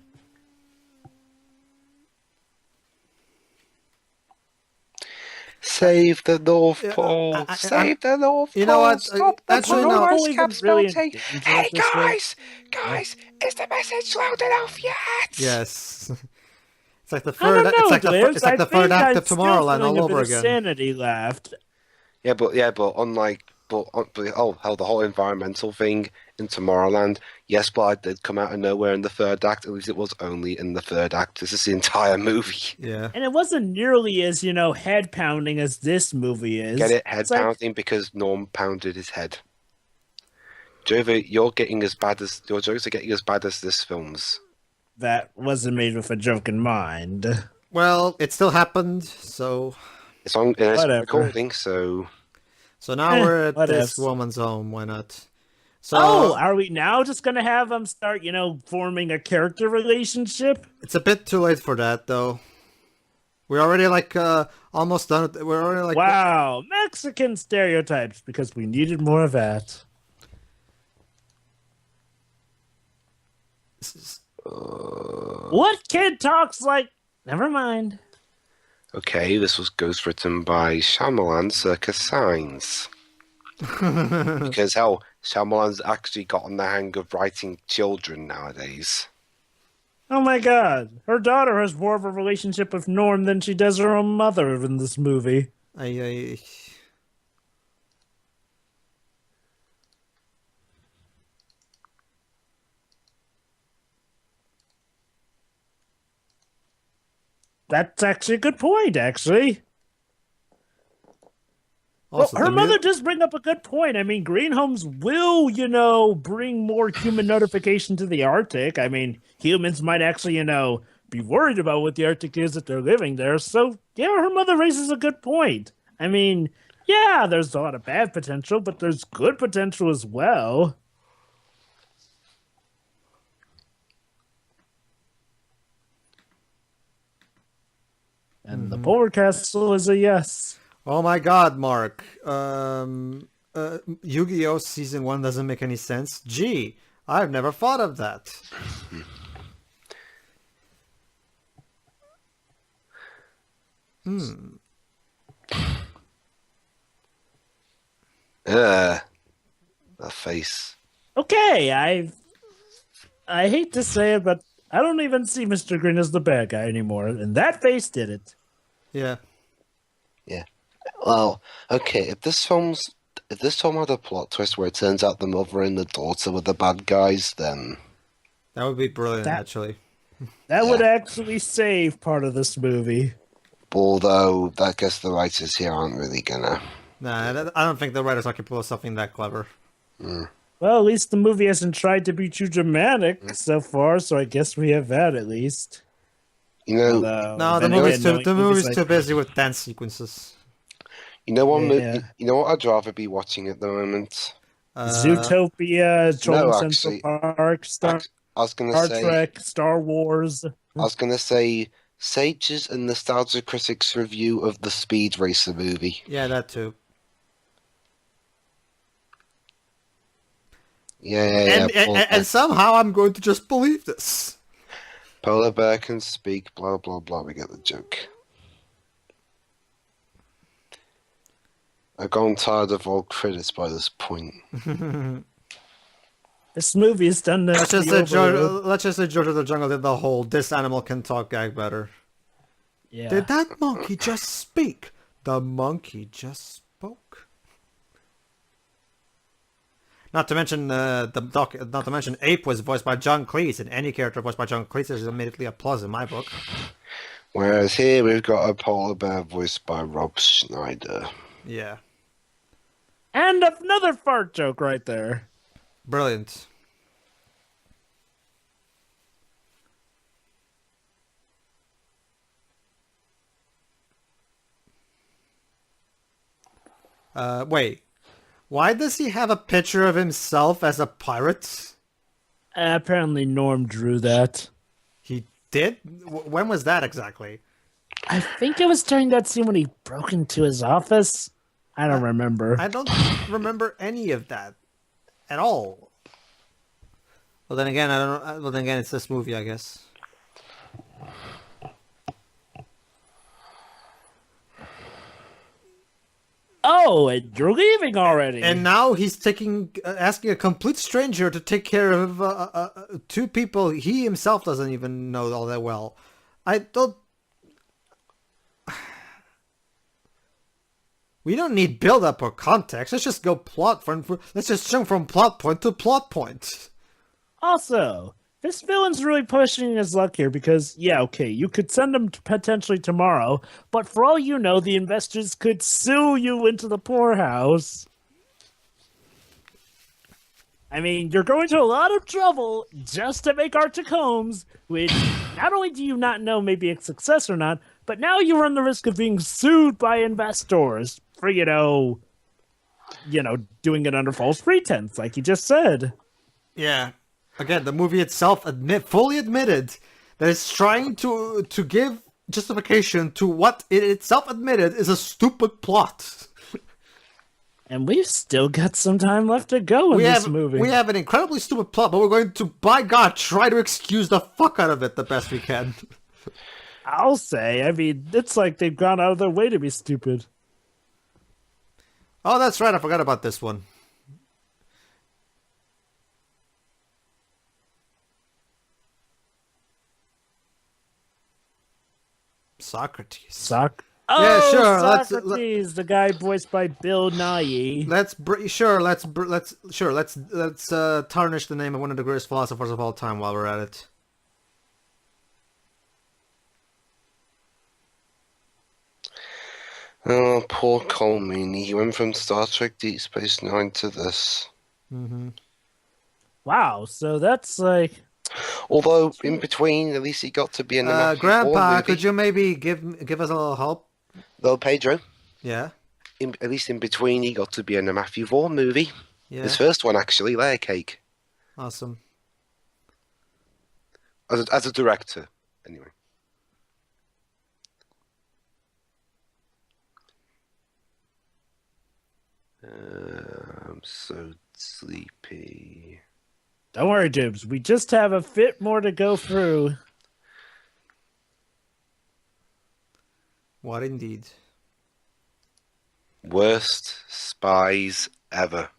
Save the North Pole. Save the North Pole. You know what? Stop the Actually, no. polar North Pole ice even caps really melting. in danger Hey, at this rate? guys, is the message loud enough yet? Yes. It's like the I don't third. know, It's like the Dwibs. I third think act I'm of still Tomorrowland feeling all a bit over of again. Sanity left. Yeah, but unlike, oh hell, the whole environmental thing in Tomorrowland. Yes, but I did come out of nowhere in the third act. At least it was only in the third act. This is the entire movie. Yeah. And it wasn't nearly as, head pounding as this movie is. Get it? Head It's like- pounding because Norm pounded his head. Jova, your jokes are getting as bad as this film's. That wasn't made with a joke in mind. Well, it still happened. So It's on. It's Whatever. recording, so now we're at what this ifs. woman's home. Why not? So Oh, are we now just gonna have them start, forming a character relationship? it's a bit too late for that, though. We're already almost done. We're already like Wow, Mexican stereotypes, because we needed more of that. What kid talks like? Never mind. okay. This was ghostwritten by Shyamalan, circa Signs. Because hell, Shyamalan's actually gotten the hang of writing children nowadays. Oh my god, her daughter has more of a relationship with Norm than she does her own mother in this movie. I That's actually a good point, actually. also Well, her the mu- mother does bring up a good point. I mean, green homes will, bring more human notification to the Arctic. I mean, humans might actually, be worried about what the Arctic is if they're living there. So, yeah, her mother raises a good point. I mean, yeah, there's a lot of bad potential, but there's good potential as well. And the Polar Castle is a yes. Oh my God, Mark. Yu-Gi-Oh! Season 1 doesn't make any sense. Gee, I've never thought of that. Ugh. That face. Okay, I hate to say it, but I don't even see Mr. Green as the bad guy anymore, and that face did it. Yeah. Well, okay. If this film had a plot twist where it turns out the mother and the daughter were the bad guys, then That would be brilliant, That- actually. That would actually save part of this movie. although I guess the writers here aren't really gonna. Nah, I don't think the writers are capable of something that clever. Well, at least the movie hasn't tried to be too dramatic so far, so I guess we have that at least. You know, Although, No, then the movie's again, too knowing movies too like- busy with dance sequences. you know what? Yeah. You know what? I'd rather be watching at the moment. Zootopia, Trolling no, actually- Central Park, Star I was gonna say. Trek, Star Wars. I was gonna say. Sages and Nostalgia Critics review of the Speed Racer movie. Yeah, that too. Yeah. And somehow I'm going to just believe this. Polar Bear can speak, blah, blah, blah. We get the joke. I've gone tired of all credits by this point. This movie is done to Let's just be say overlooked. George of the Jungle did the whole "this animal can talk" gag better. Yeah. Did that monkey just speak? The monkey just spoke. Not to mention not to mention Ape was voiced by John Cleese, and any character voiced by John Cleese is immediately a plus in my book. Whereas here we've got a polar bear voiced by Rob Schneider. Yeah, And another fart joke right there. brilliant. Wait. Why does he have a picture of himself as a pirate? Apparently Norm drew that. He did? When was that exactly? I think it was during that scene when he broke into his office. I don't remember. I don't remember any of that at all. Well, then again, I don't know. Well, then again, it's this movie, I guess. Oh, and you're leaving already. And now he's asking a complete stranger to take care of two people he himself doesn't even know all that well. I don't. We don't need build-up or context. Let's just go let's just jump from plot point to plot point. Also, this villain's really pushing his luck here because, yeah, okay, you could send him potentially tomorrow, but for all you know, the investors could sue you into the poorhouse. I mean, you're going to a lot of trouble just to make Arctic Homes, which not only do you not know maybe a success or not, but now you run the risk of being sued by investors for, you know, doing it under false pretense, like you just said. Yeah. Again, the movie itself fully admitted that it's trying to give justification to what it itself admitted is a stupid plot. And we've still got some time left to go in this movie. We have an incredibly stupid plot, but we're going to, by God, try to excuse the fuck out of it the best we can. I'll say, I mean, it's like they've gone out of their way to be stupid. Oh, that's right, I forgot about this one. Socrates. Oh, yeah, sure. Socrates, the guy voiced by Bill Nighy. Let's tarnish the name of one of the greatest philosophers of all time while we're at it. Oh, poor Cole Meany. He went from Star Trek Deep Space Nine to this. Mm-hmm. Wow, so that's like... Although, in between, at least he got to be in the Matthew Grandpa, movie. could you maybe give us a little help? Though Pedro, Yeah? at least in between, he got to be in a Matthew Vaughn movie. Yeah. His first one, actually, Layer Cake. Awesome. As a director, anyway. I'm so sleepy. Don't worry, Dibs. We just have a bit more to go through. What indeed? Worst spies ever.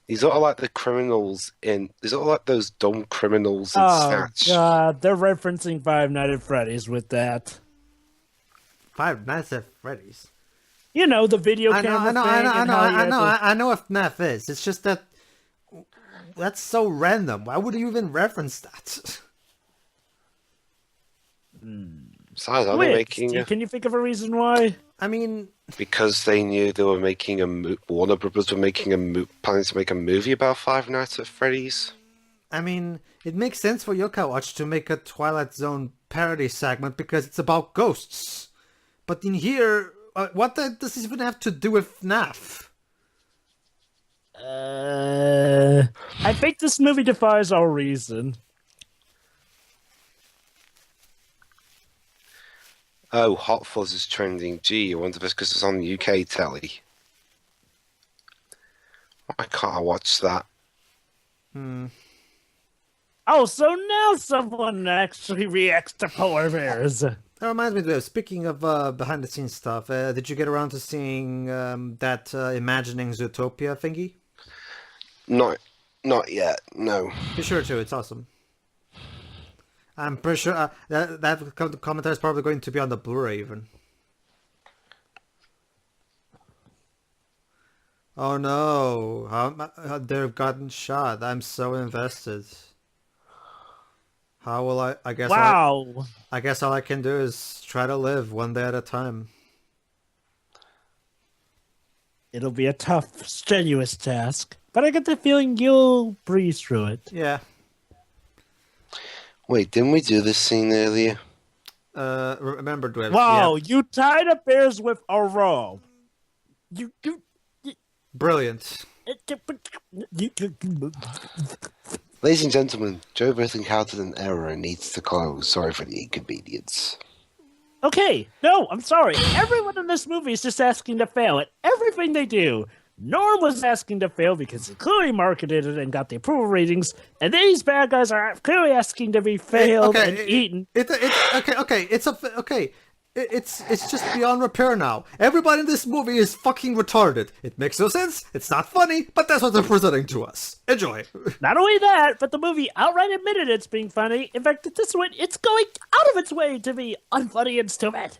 These are like the criminals in... These are like those dumb criminals in Snatch. Oh, God. They're referencing Five Nights at Freddy's with that. Five Nights at Freddy's? You know, the video camera thing. I know what FNAF is. It's just that... That's so random. Why would you even reference that? Besides, are they making Can you think of a reason why? I mean... Because they knew they were making Warner Brothers were making planning to make a movie about Five Nights at Freddy's. I mean, it makes sense for Yokai Watch to make a Twilight Zone parody segment because it's about ghosts. But in here, what does this even have to do with FNAF? I think this movie defies all reason. Oh, Hot Fuzz is trending. Gee, I wonder if it's because it's on UK telly. Why can't I watch that? Oh, so now someone actually reacts to polar bears. That reminds me, Dave, speaking of behind-the-scenes stuff, did you get around to seeing that Imagining Zootopia thingy? Not yet, no. Be sure to, it's awesome. I'm pretty sure that commentary is probably going to be on the Blu-ray even. Oh no, they've gotten shot. I'm so invested. How will I guess wow. I guess all I can do is try to live one day at a time. It'll be a tough, strenuous task, but I get the feeling you'll breeze through it. Yeah. Wait, didn't we do this scene earlier? Remember, Dweb. Wow, yeah. you tied up bears with a rope. You Brilliant. Ladies and gentlemen, Joe Britt encountered an error and needs to close. Sorry for the inconvenience. Okay, no, I'm sorry. Everyone in this movie is just asking to fail at everything they do. Norm was asking to fail because he clearly marketed it and got the approval ratings, and these bad guys are clearly asking to be failed and eaten. It's just beyond repair now. Everybody in this movie is fucking retarded. It makes no sense. It's not funny, but that's what they're presenting to us. Enjoy. Not only that, but the movie outright admitted it's being funny. In fact, at this point, it's going out of its way to be unfunny and stupid.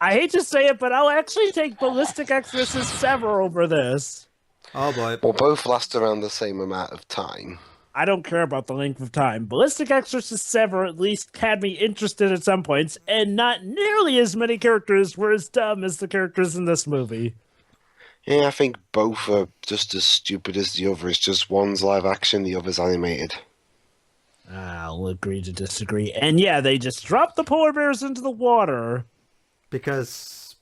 I hate to say it, but I'll actually take Ballistic Exorcist Sever over this. Oh boy. Well, both last around the same amount of time. I don't care about the length of time. Ballistic Exorcist Sever at least had me interested at some points, and not nearly as many characters were as dumb as the characters in this movie. Yeah, I think both are just as stupid as the other. It's just one's live action, the other's animated. I'll agree to disagree. And yeah, they just dropped the polar bears into the water. Because...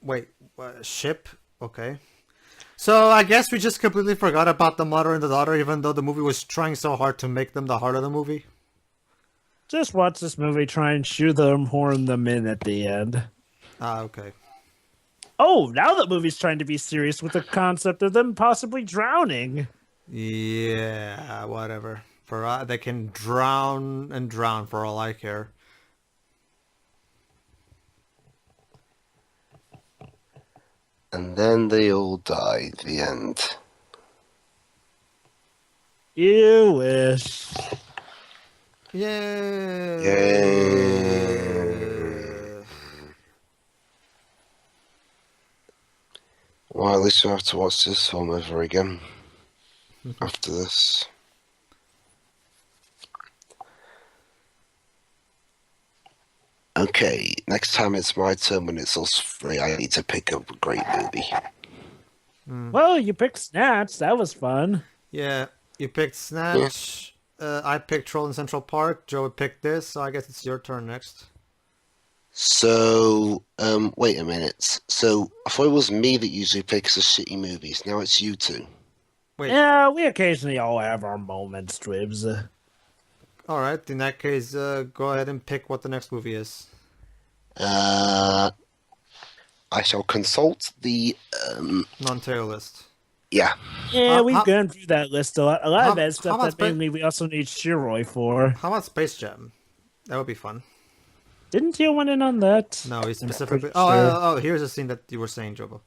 Wait, ship? Okay. So I guess we just completely forgot about the mother and the daughter, even though the movie was trying so hard to make them the heart of the movie. Just watch this movie try and shoehorn them in at the end. Ah, okay. Oh, now the movie's trying to be serious with the concept of them possibly drowning. Yeah, whatever. They can drown and drown for all I care. And then they all died. The end. You wish. Yeah. Well, at least we have to watch this film over again after this. Okay, next time it's my turn when it's us three, I need to pick a great movie. Well, you picked Snatch. That was fun. Yeah, you picked Snatch. I picked Troll in Central Park. Joe picked this, so I guess it's your turn next. So, wait a minute. So, I thought it was me that usually picks the shitty movies. Now it's you two. Wait. Yeah, we occasionally all have our moments, Twibs. Alright, in that case, go ahead and pick what the next movie is. I shall consult the, Non-tail list. Yeah. Yeah, we've gone through that list a lot. A lot of that how stuff about that mainly we also need Shiroi for. How about Space Jam? That would be fun. Didn't you want in on that? No, he specifically... pretty Oh, here's a scene that you were saying, Jobo.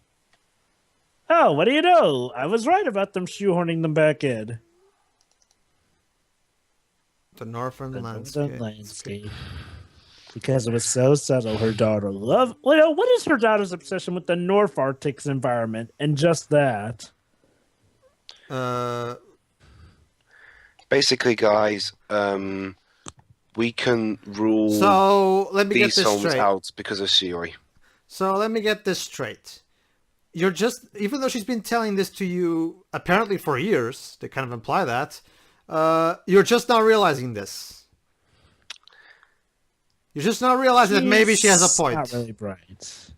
Oh, what do you know? I was right about them shoehorning them back in. The Northern The Landscape. landscape. Because it was so subtle, her daughter loved... Well, what is her daughter's obsession with the North Arctic's environment? And just that. Basically, guys, we can rule So, let me get these this songs straight. out because of Shiori. So, let me get this straight. You're just... Even though she's been telling this to you, apparently for years, they kind of imply that, you're just now realizing this. You're just not realizing that maybe she has a point. Not really bright.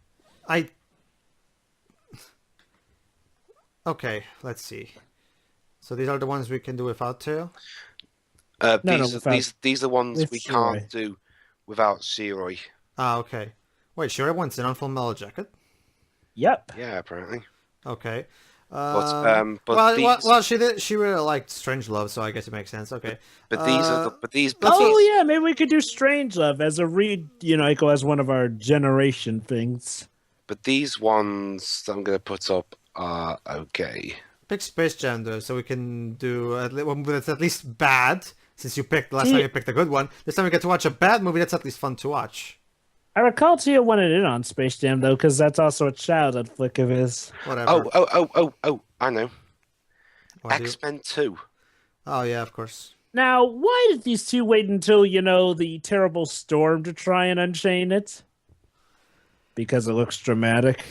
Okay, let's see. So these are the ones we can do without tail? These are ones with we Shiori. can't do without Shiori. Ah, okay. Wait, Shiori wants in on Full Metal Jacket? Yep. Yeah, apparently. Okay. But She really liked Strangelove, so I guess it makes sense. Okay. But these Yeah, maybe we could do Strangelove as a as one of our generation things. But these ones that I'm gonna put up are okay. Pick Space Jam, though, so we can do one movie that's at least bad, since you picked last time you picked a good one. This time we get to watch a bad movie that's at least fun to watch. I recall Tia wanted in on Space Jam, though, because that's also a childhood flick of his. Whatever. Oh, I know. X-Men 2. Oh, yeah, of course. Now, why did these two wait until, the terrible storm to try and unchain it? Because it looks dramatic.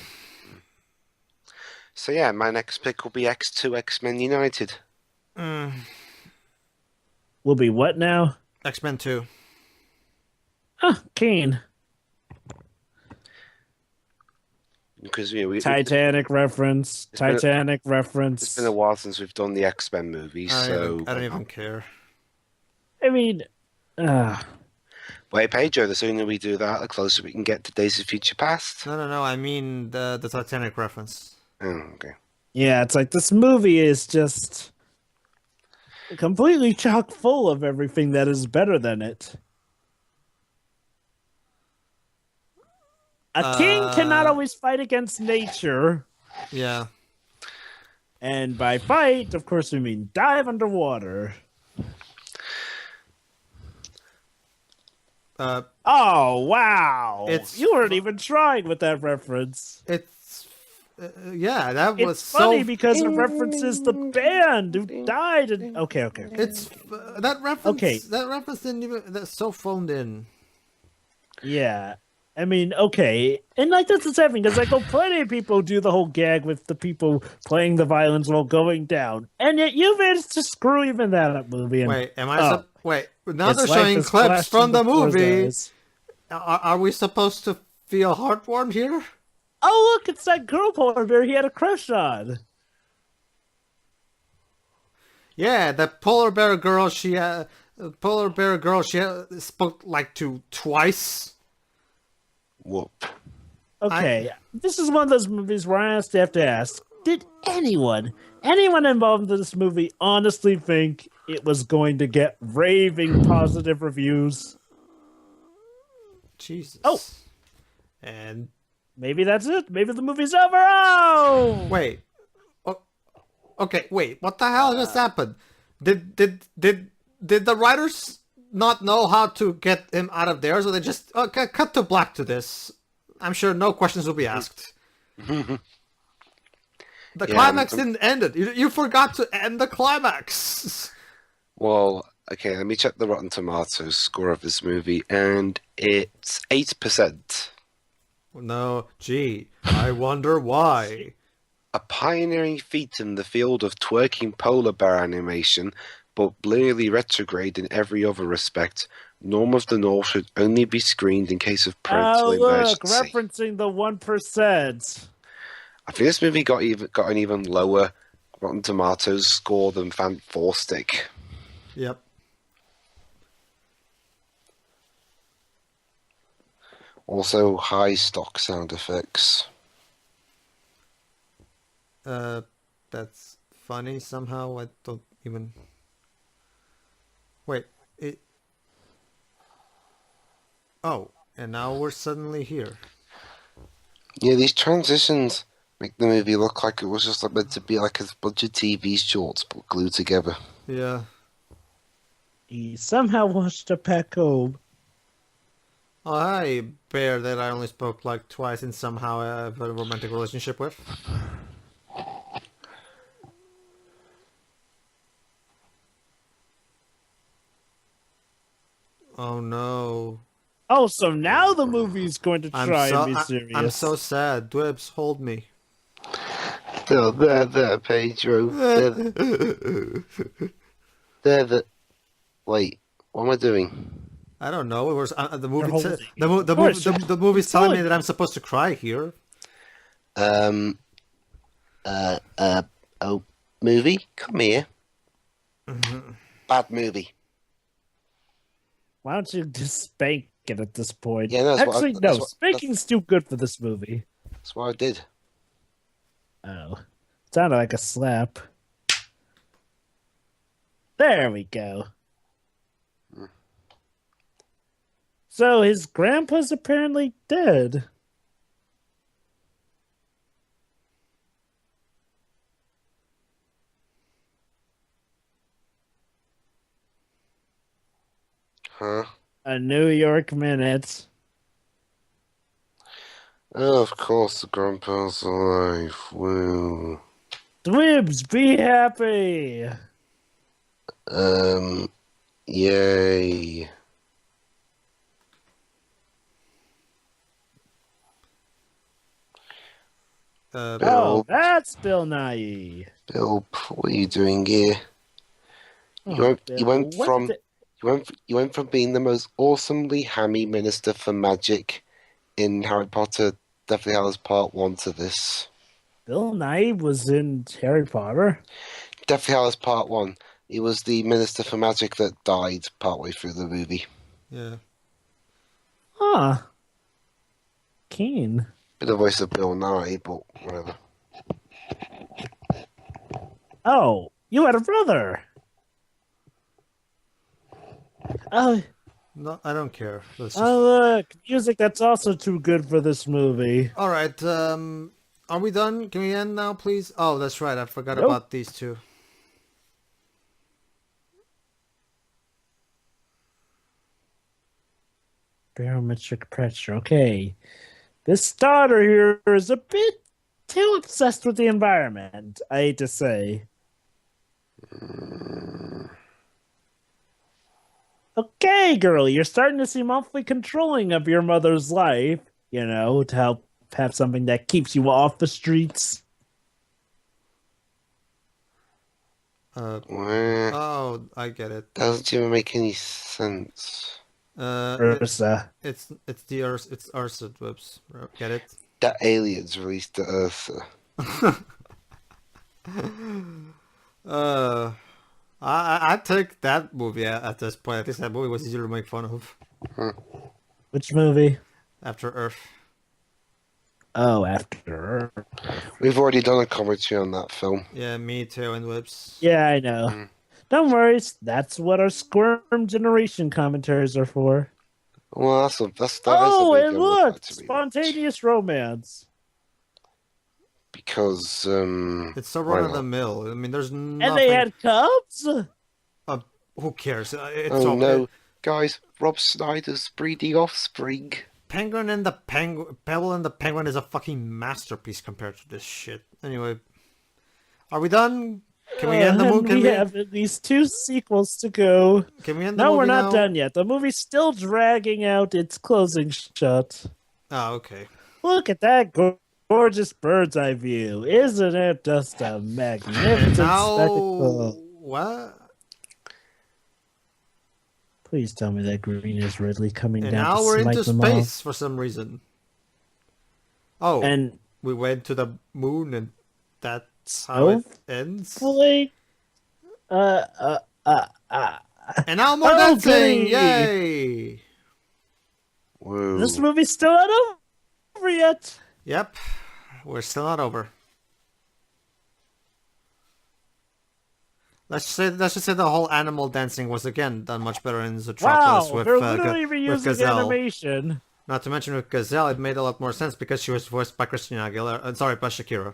So yeah, my next pick will be X2 X-Men United. Will be what now? X-Men 2. Keen. Because we Titanic reference. Titanic reference. It's been a while since we've done the X-Men movies, so I don't even care. I mean, wait, Pedro, the sooner we do that, the closer we can get to Days of Future Past. No. I mean the Titanic reference. Oh, okay. yeah, it's like this movie is just completely chock full of everything that is better than it. A king cannot always fight against nature. Yeah. And by fight, of course, we mean dive underwater. Oh, wow. You weren't even trying with that reference. It's... yeah, that was It's funny because it references the band who died. And... Okay. It's... that reference... Okay. That reference didn't even... That's so phoned in. Yeah. I mean, okay. And like that's what's happening. Because like plenty of people do the whole gag with the people playing the violins while going down. And yet you managed to screw even that up, movie. And, Wait, am I... wait, now they're showing clips from the movie. Are we supposed to feel heartwarmed here? Oh, look, it's that girl polar bear he had a crush on. Yeah, the polar bear girl she spoke like to twice. Whoop. Okay, this is one of those movies where I have to ask, did anyone involved in this movie honestly think it was going to get raving positive reviews? Jesus. Oh. And maybe that's it. Maybe the movie's over. Oh! Wait. Okay, wait. What the hell just happened? Did the writers not know how to get him out of there, so they just cut to black to this? I'm sure no questions will be asked. The climax didn't end it. You forgot to end the climax. Well, okay, let me check the Rotten Tomatoes score of this movie, and it's 8%. No, gee, I wonder why. A pioneering feat in the field of twerking polar bear animation, but blurrily retrograde in every other respect, Norm of the North should only be screened in case of parental emergency. Referencing the 1%. I think this movie got an even lower Rotten Tomatoes score than Fantastic. Yep. Also, high stock sound effects. That's funny somehow. I don't even... Wait, Oh, and now we're suddenly here. Yeah, these transitions make the movie look like it was just meant to be like a bunch of TV shorts but glued together. Yeah. He somehow watched a pack home. Oh, hi, bear that I only spoke like twice and somehow have a romantic relationship with. Oh no. Oh, so now the movie's going to try and be serious. I'm so sad. Dwebs, hold me. Oh, there, Pedro. There. Wait, what am I doing? I don't know. It was the movie. The movie's telling me that I'm supposed to cry here. Movie? Come here. Bad movie. Why don't you just spank it at this point? Yeah, no, spanking's too good for this movie. That's what I did. Oh. Sounded like a slap. There we go. So his grandpa's apparently dead. Huh? A New York Minute. Oh, of course, the grandpa's alive. Woo. Dwibs, be happy. Yay. Oh, that's Bill Nye. Bill, what are you doing here? You went from being the most awesomely hammy minister for magic in Harry Potter definitely has part one to this. Bill Nye was in Harry Potter. Definitely has part one. He was the Minister for Magic that died partway through the movie. Yeah. Huh. Keen. Bit of voice of Bill Nye, but whatever. Oh, you had a brother. Oh, No, I don't care. Let's just... oh, look, music that's also too good for this movie. All right. Are we done? Can we end now, please? Oh, that's right. I forgot Nope. about these two. Barometric pressure. Okay. This daughter here is a bit too obsessed with the environment, I hate to say. Okay, girl, you're starting to seem awfully controlling of your mother's life, you know, to help have something that keeps you off the streets. Well, Oh, I get it. doesn't even make any sense. Ursa. It's Ursa Whips. Get it? That aliens released to Earth. I take that movie at this point. At least that movie was easier to make fun of. Which movie? After Earth. Oh, After. We've already done a commentary on that film. Yeah, me too, and Whips. Yeah, I know. Don't worry, that's what our Squirm Generation commentaries are for. Well, that is a Oh, big and one look, to rewatch. spontaneous romance. Because It's so why run of the not? mill. I mean, there's nothing. And they had cubs? Who cares? It's Oh okay. no, guys! Rob Schneider's breeding offspring. Penguin and the Penguin, Pebble and the Penguin is a fucking masterpiece compared to this shit. Anyway, are we done? Can we end the And movie? we have at least 2 sequels to go. Can we end the No, movie we're not now? done yet. The movie's still dragging out its closing shot. Oh, okay. Look at that gorgeous bird's eye view. Isn't it just a magnificent spectacle? What? Please tell me that green is Ridley coming And down now to we're smite into them all. space for some reason. Oh, And we went to the moon, and that's how it ends. hopefully, And now more Oh, dancing! goody. Yay! Whoa! this movie's still not over yet. Yep, we're still not over. Let's just say the whole animal dancing was again done much better in Zootropolis Wow, with, they're literally with reusing Gazelle. animation. Not to mention with Gazelle, it made a lot more sense because she was voiced by Christina Aguilera. Sorry, by Shakira.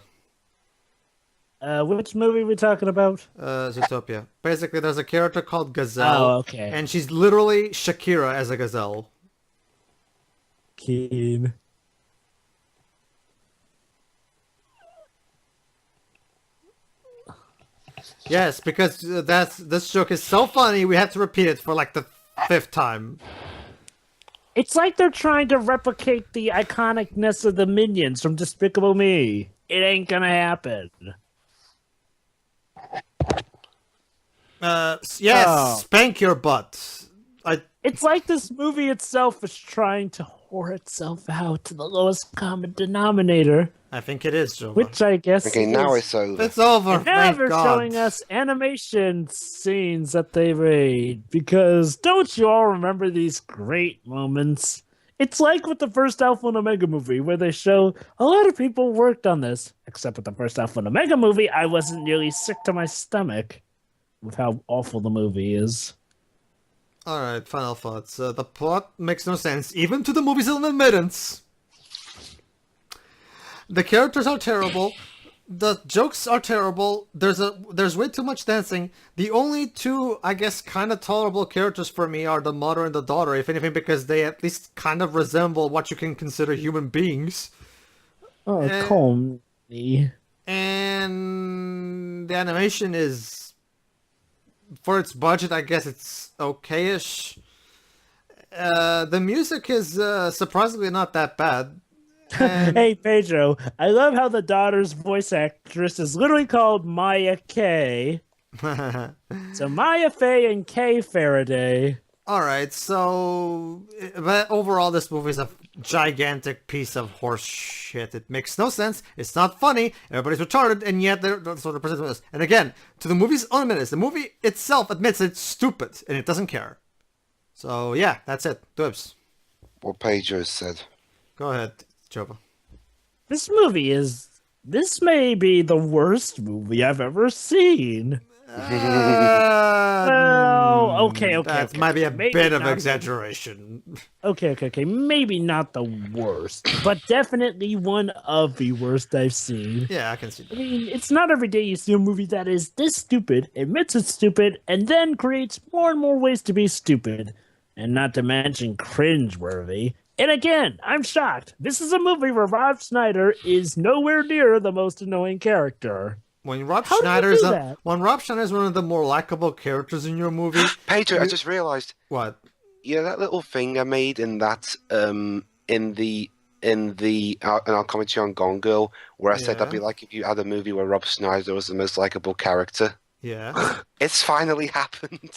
Which movie are we talking about? Zootopia. Basically, there's a character called Gazelle. Oh, okay. And she's literally Shakira as a gazelle. Keen. Yes, because this joke is so funny, we had to repeat it for like the 5th time. It's like they're trying to replicate the iconicness of the Minions from Despicable Me. It ain't gonna happen. Yes, Oh. spank your butt. It's like this movie itself is trying to whore itself out to the lowest common denominator, I think it is, Joe. which I guess Okay, now is... it's over. It's over, And now thank they're God. showing us animation scenes that they made, because don't you all remember these great moments? It's like with the first Alpha and Omega movie, where they show a lot of people worked on this, except with the first Alpha and Omega movie, I wasn't nearly sick to my stomach with how awful the movie is. Alright, final thoughts. The plot makes no sense, even to the movie's own admittance. The characters are terrible. The jokes are terrible. There's way too much dancing. The only two, I guess, kind of tolerable characters for me are the mother and the daughter, if anything, because they at least kind of resemble what you can consider human beings. Oh, calm me. And the animation is, for its budget, I guess it's okay-ish. The music is surprisingly not that bad. And Hey, Pedro, I love how the daughter's voice actress is literally called Maya Kay. So Maya Fey and Kay Faraday. All right, so but overall, this movie is a gigantic piece of horse shit. It makes no sense. It's not funny. Everybody's retarded, and yet they're sort of presenting this. And again, to the movie's own minutes, the movie itself admits it's stupid and it doesn't care. So yeah, that's it. Dibs. What Pedro said. Go ahead, Jova. This may be the worst movie I've ever seen. Well, okay. That might be a Maybe bit of not. exaggeration. Okay. Maybe not the worst, but definitely one of the worst I've seen. Yeah, I can see I that. mean, it's not every day you see a movie that is this stupid, admits it's stupid, and then creates more and more ways to be stupid. And not to mention cringeworthy. And again, I'm shocked. This is a movie where Rob Schneider is nowhere near the most annoying character. When Rob How did you Schneider do is that? when Rob Schneider is one of the more likable characters in your movie. Pedro, I just realised. What? Yeah, that little thing I made in that in our commentary on Gone Girl, where I said that'd be Yeah. like if you had a movie where Rob Schneider was the most likable character. Yeah. It's finally happened.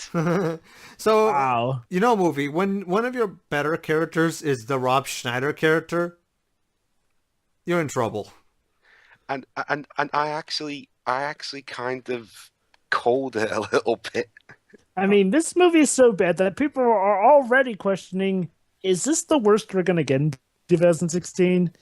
So Wow. you know, movie, when one of your better characters is the Rob Schneider character, you're in trouble. And I actually kind of called it a little bit. I mean, this movie is so bad that people are already questioning, is this the worst we're going to get in 2016?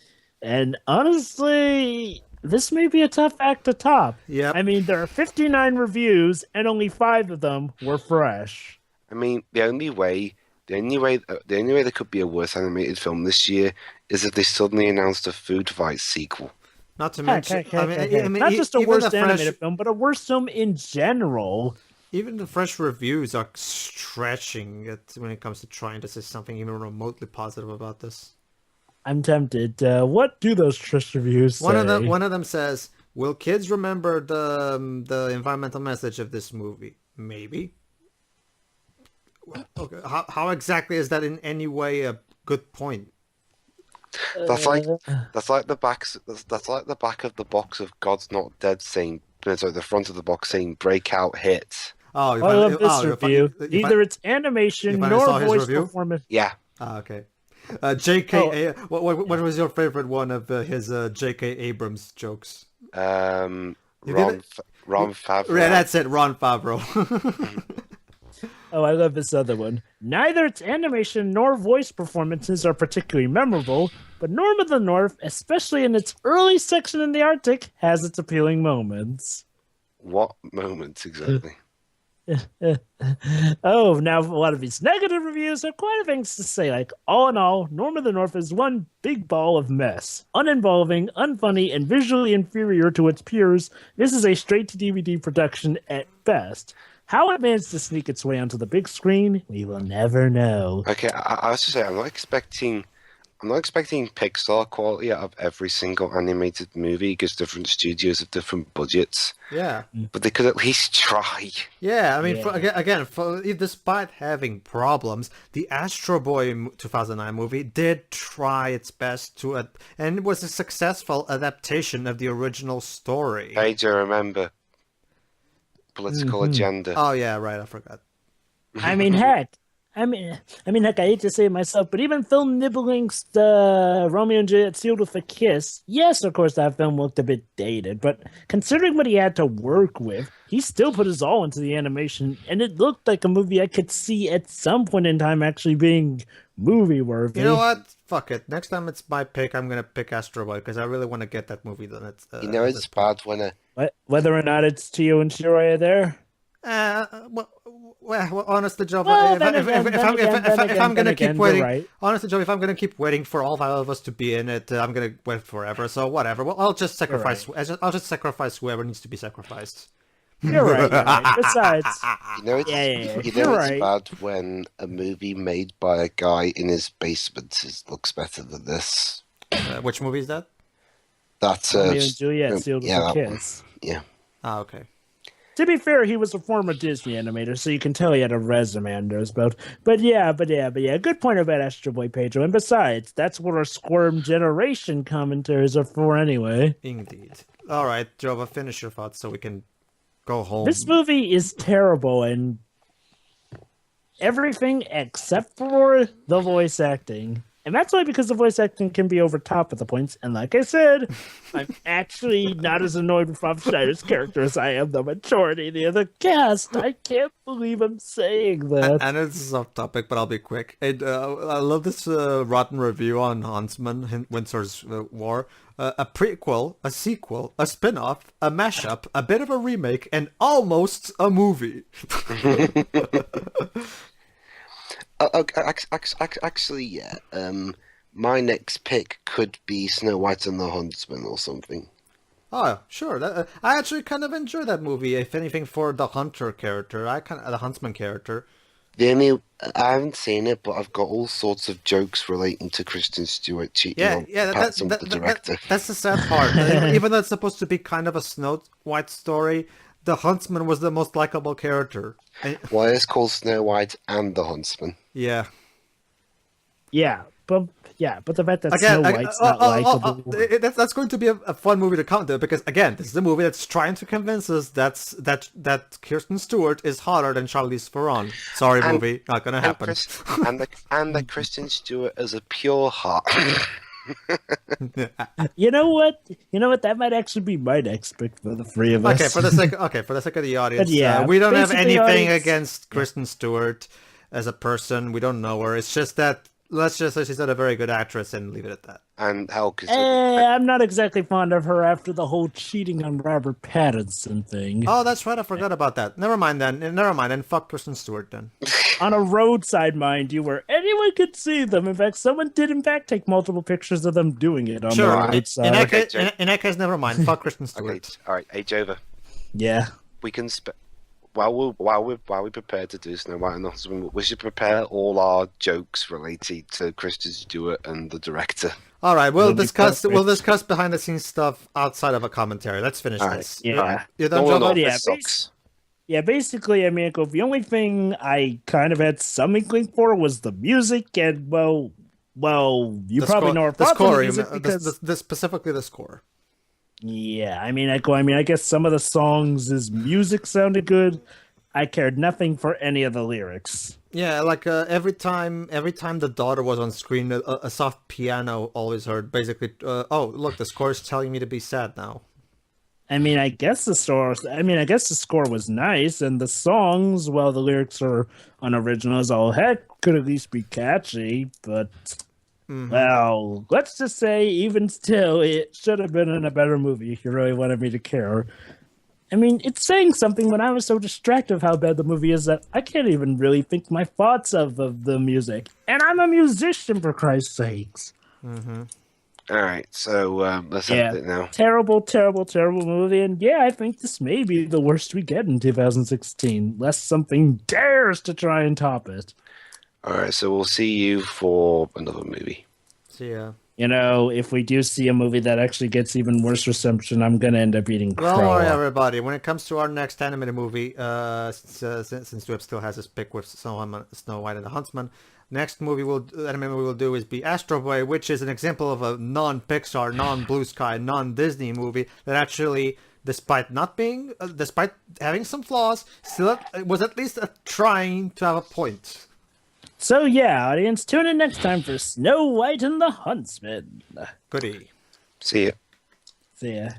And honestly, this may be a tough act to top. Yep. I mean, there are 59 reviews, and only 5 of them were fresh. I mean, the only way there could be a worse animated film this year is if they suddenly announced a Food Fight sequel. Not to mention, Not just a even worst the animated film, but a worst film in general. even the fresh reviews are stretching it when it comes to trying to say something even remotely positive about this. I'm tempted. What do those fresh reviews say? One of them says, "Will kids remember the environmental message of this movie?" Maybe. Okay. How exactly is that in any way a good point? That's like the back of the box of God's Not Dead saying, sorry, the front of the box saying "breakout hit." Oh, I love this review. Neither its animation you finally nor saw his voice review? performance. Yeah, Okay. J.K. What was your favorite one of his J.K. Abrams jokes? Ron did it? Ron Favreau. Yeah, that's it, Ron Favreau. Oh, I love this other one. Neither its animation nor voice performances are particularly memorable, but Norm of the North, especially in its early section in the Arctic, has its appealing moments. What moment exactly? Oh, now a lot of these negative reviews have quite a things to say. Like, all in all, Norm of the North is one big ball of mess. Uninvolving, unfunny, and visually inferior to its peers, this is a straight-to-DVD production at best. How it managed to sneak its way onto the big screen, we will never know. Okay, I was to say I'm not expecting Pixar quality out of every single animated movie because different studios have different budgets. Yeah. But they could at least try. Yeah, I mean, Yeah. despite having problems, the Astro Boy 2009 movie did try its best and it was a successful adaptation of the original story. Pedro, remember political agenda. Oh yeah, right. I forgot. I mean, heck, I hate to say it myself, but even Phil Nibbling's Romeo and Juliet Sealed with a Kiss, yes, of course, that film looked a bit dated, but considering what he had to work with, he still put his all into the animation, and it looked like a movie I could see at some point in time actually being movie-worthy. You know what? Fuck it. Next time it's my pick, I'm gonna pick Astro Boy because I really want to get that movie done. It's bad when a Whether or not it's Chio and Shiraya there? Well, honestly, Joe, Well, if I'm gonna keep waiting, right. honestly, Joe, if I'm gonna keep waiting for all 5 of us to be in it, I'm gonna wait forever. So whatever. Well, I'll just sacrifice. I'll just sacrifice whoever needs to be sacrificed. You're right. You're right. Besides, it's You're right. bad when a movie made by a guy in his basement looks better than this. Which movie is that? That's Romeo and Juliet Sealed with yeah, a that one. Kiss. Yeah. Ah, okay. To be fair, he was a former Disney animator, so you can tell he had a resume under his belt. But yeah, good point about Astro Boy, Pedro. And besides, that's what our Squirm Generation commentaries are for anyway. Indeed. All right, Jova, finish your thoughts so we can go home. This movie is terrible, and everything except for the voice acting. And that's why, because the voice acting can be over top at the points. And like I said, I'm actually not as annoyed with Rob Schneider's character as I am the majority of the other cast. I can't believe I'm saying that. And this is off topic, but I'll be quick. I love this rotten review on Huntsman, Windsor's War. A prequel, a sequel, a spin-off, a mashup, a bit of a remake, and almost a movie. Actually, yeah. My next pick could be Snow White and the Huntsman or something. Oh, sure. I actually kind of enjoy that movie. If anything, for the hunter character, the huntsman character. I haven't seen it, but I've got all sorts of jokes relating to Kristen Stewart cheating on the director. That's the sad part. Even though it's supposed to be kind of a Snow White story, the huntsman was the most likable character. Why it's called Snow White and the Huntsman? Yeah. But the fact that Snow White's not likable. That's going to be a fun movie to come to, because again, this is a movie that's trying to convince us that Kirsten Stewart is hotter than Charlize Theron. Sorry, movie, not gonna happen. And that Kristen Stewart is a pure heart. You know what? That might actually be my next pick for the three of us. Okay, for the sake of the audience, we don't have basically, anything against Kristen Stewart as a person. We don't know her. It's just that, let's just say she's not a very good actress and leave it at that. And hell, I'm not exactly fond of her after the whole cheating on Robert Pattinson thing. Oh, that's right. I forgot about that. Never mind then. And fuck Kristen Stewart then. On a roadside, mind you, where anyone could see them. In fact, someone did in fact take multiple pictures of them doing it on the roadside. In that case, never mind. Fuck Kristen Stewart. Okay, all right, age over. Yeah. We can while we prepare to do Snow White and the Huntsman, we should prepare all our jokes related to Kristen Stewart and the director. All right, we'll discuss behind the scenes stuff outside of a commentary. Let's finish this. Yeah. All right. You done, Joe? Basically, I mean, the only thing I kind of had some inkling for was the music, and you probably know our thoughts on the music because specifically the score. Yeah, I mean, I guess some of the songs' music sounded good. I cared nothing for any of the lyrics. Yeah, like every time the daughter was on screen, a soft piano always heard. Basically, oh look, the score is telling me to be sad now. I mean, I guess the score was nice, and the songs, well, the lyrics are unoriginal as all heck, could at least be catchy, but. Mm-hmm. Well, let's just say, even still, it should have been in a better movie if you really wanted me to care. I mean, it's saying something when I was so distracted of how bad the movie is that I can't even really think my thoughts of the music. And I'm a musician, for Christ's sakes. Mm-hmm. All right, so let's end it now. Terrible, terrible, terrible movie. And yeah, I think this may be the worst we get in 2016, lest something dares to try and top it. All right, so we'll see you for another movie. See ya. You know, if we do see a movie that actually gets even worse reception, I'm going to end up eating crow. Don't worry, everybody. When it comes to our next animated movie, since Web still has his pick with Snow White and the Huntsman, next anime movie we'll do is be Astro Boy, which is an example of a non-Pixar, non-Blue Sky, non-Disney movie that actually, despite having some flaws, still was at least trying to have a point. So yeah, audience, tune in next time for Snow White and the Huntsman. Goodie. See ya. See ya.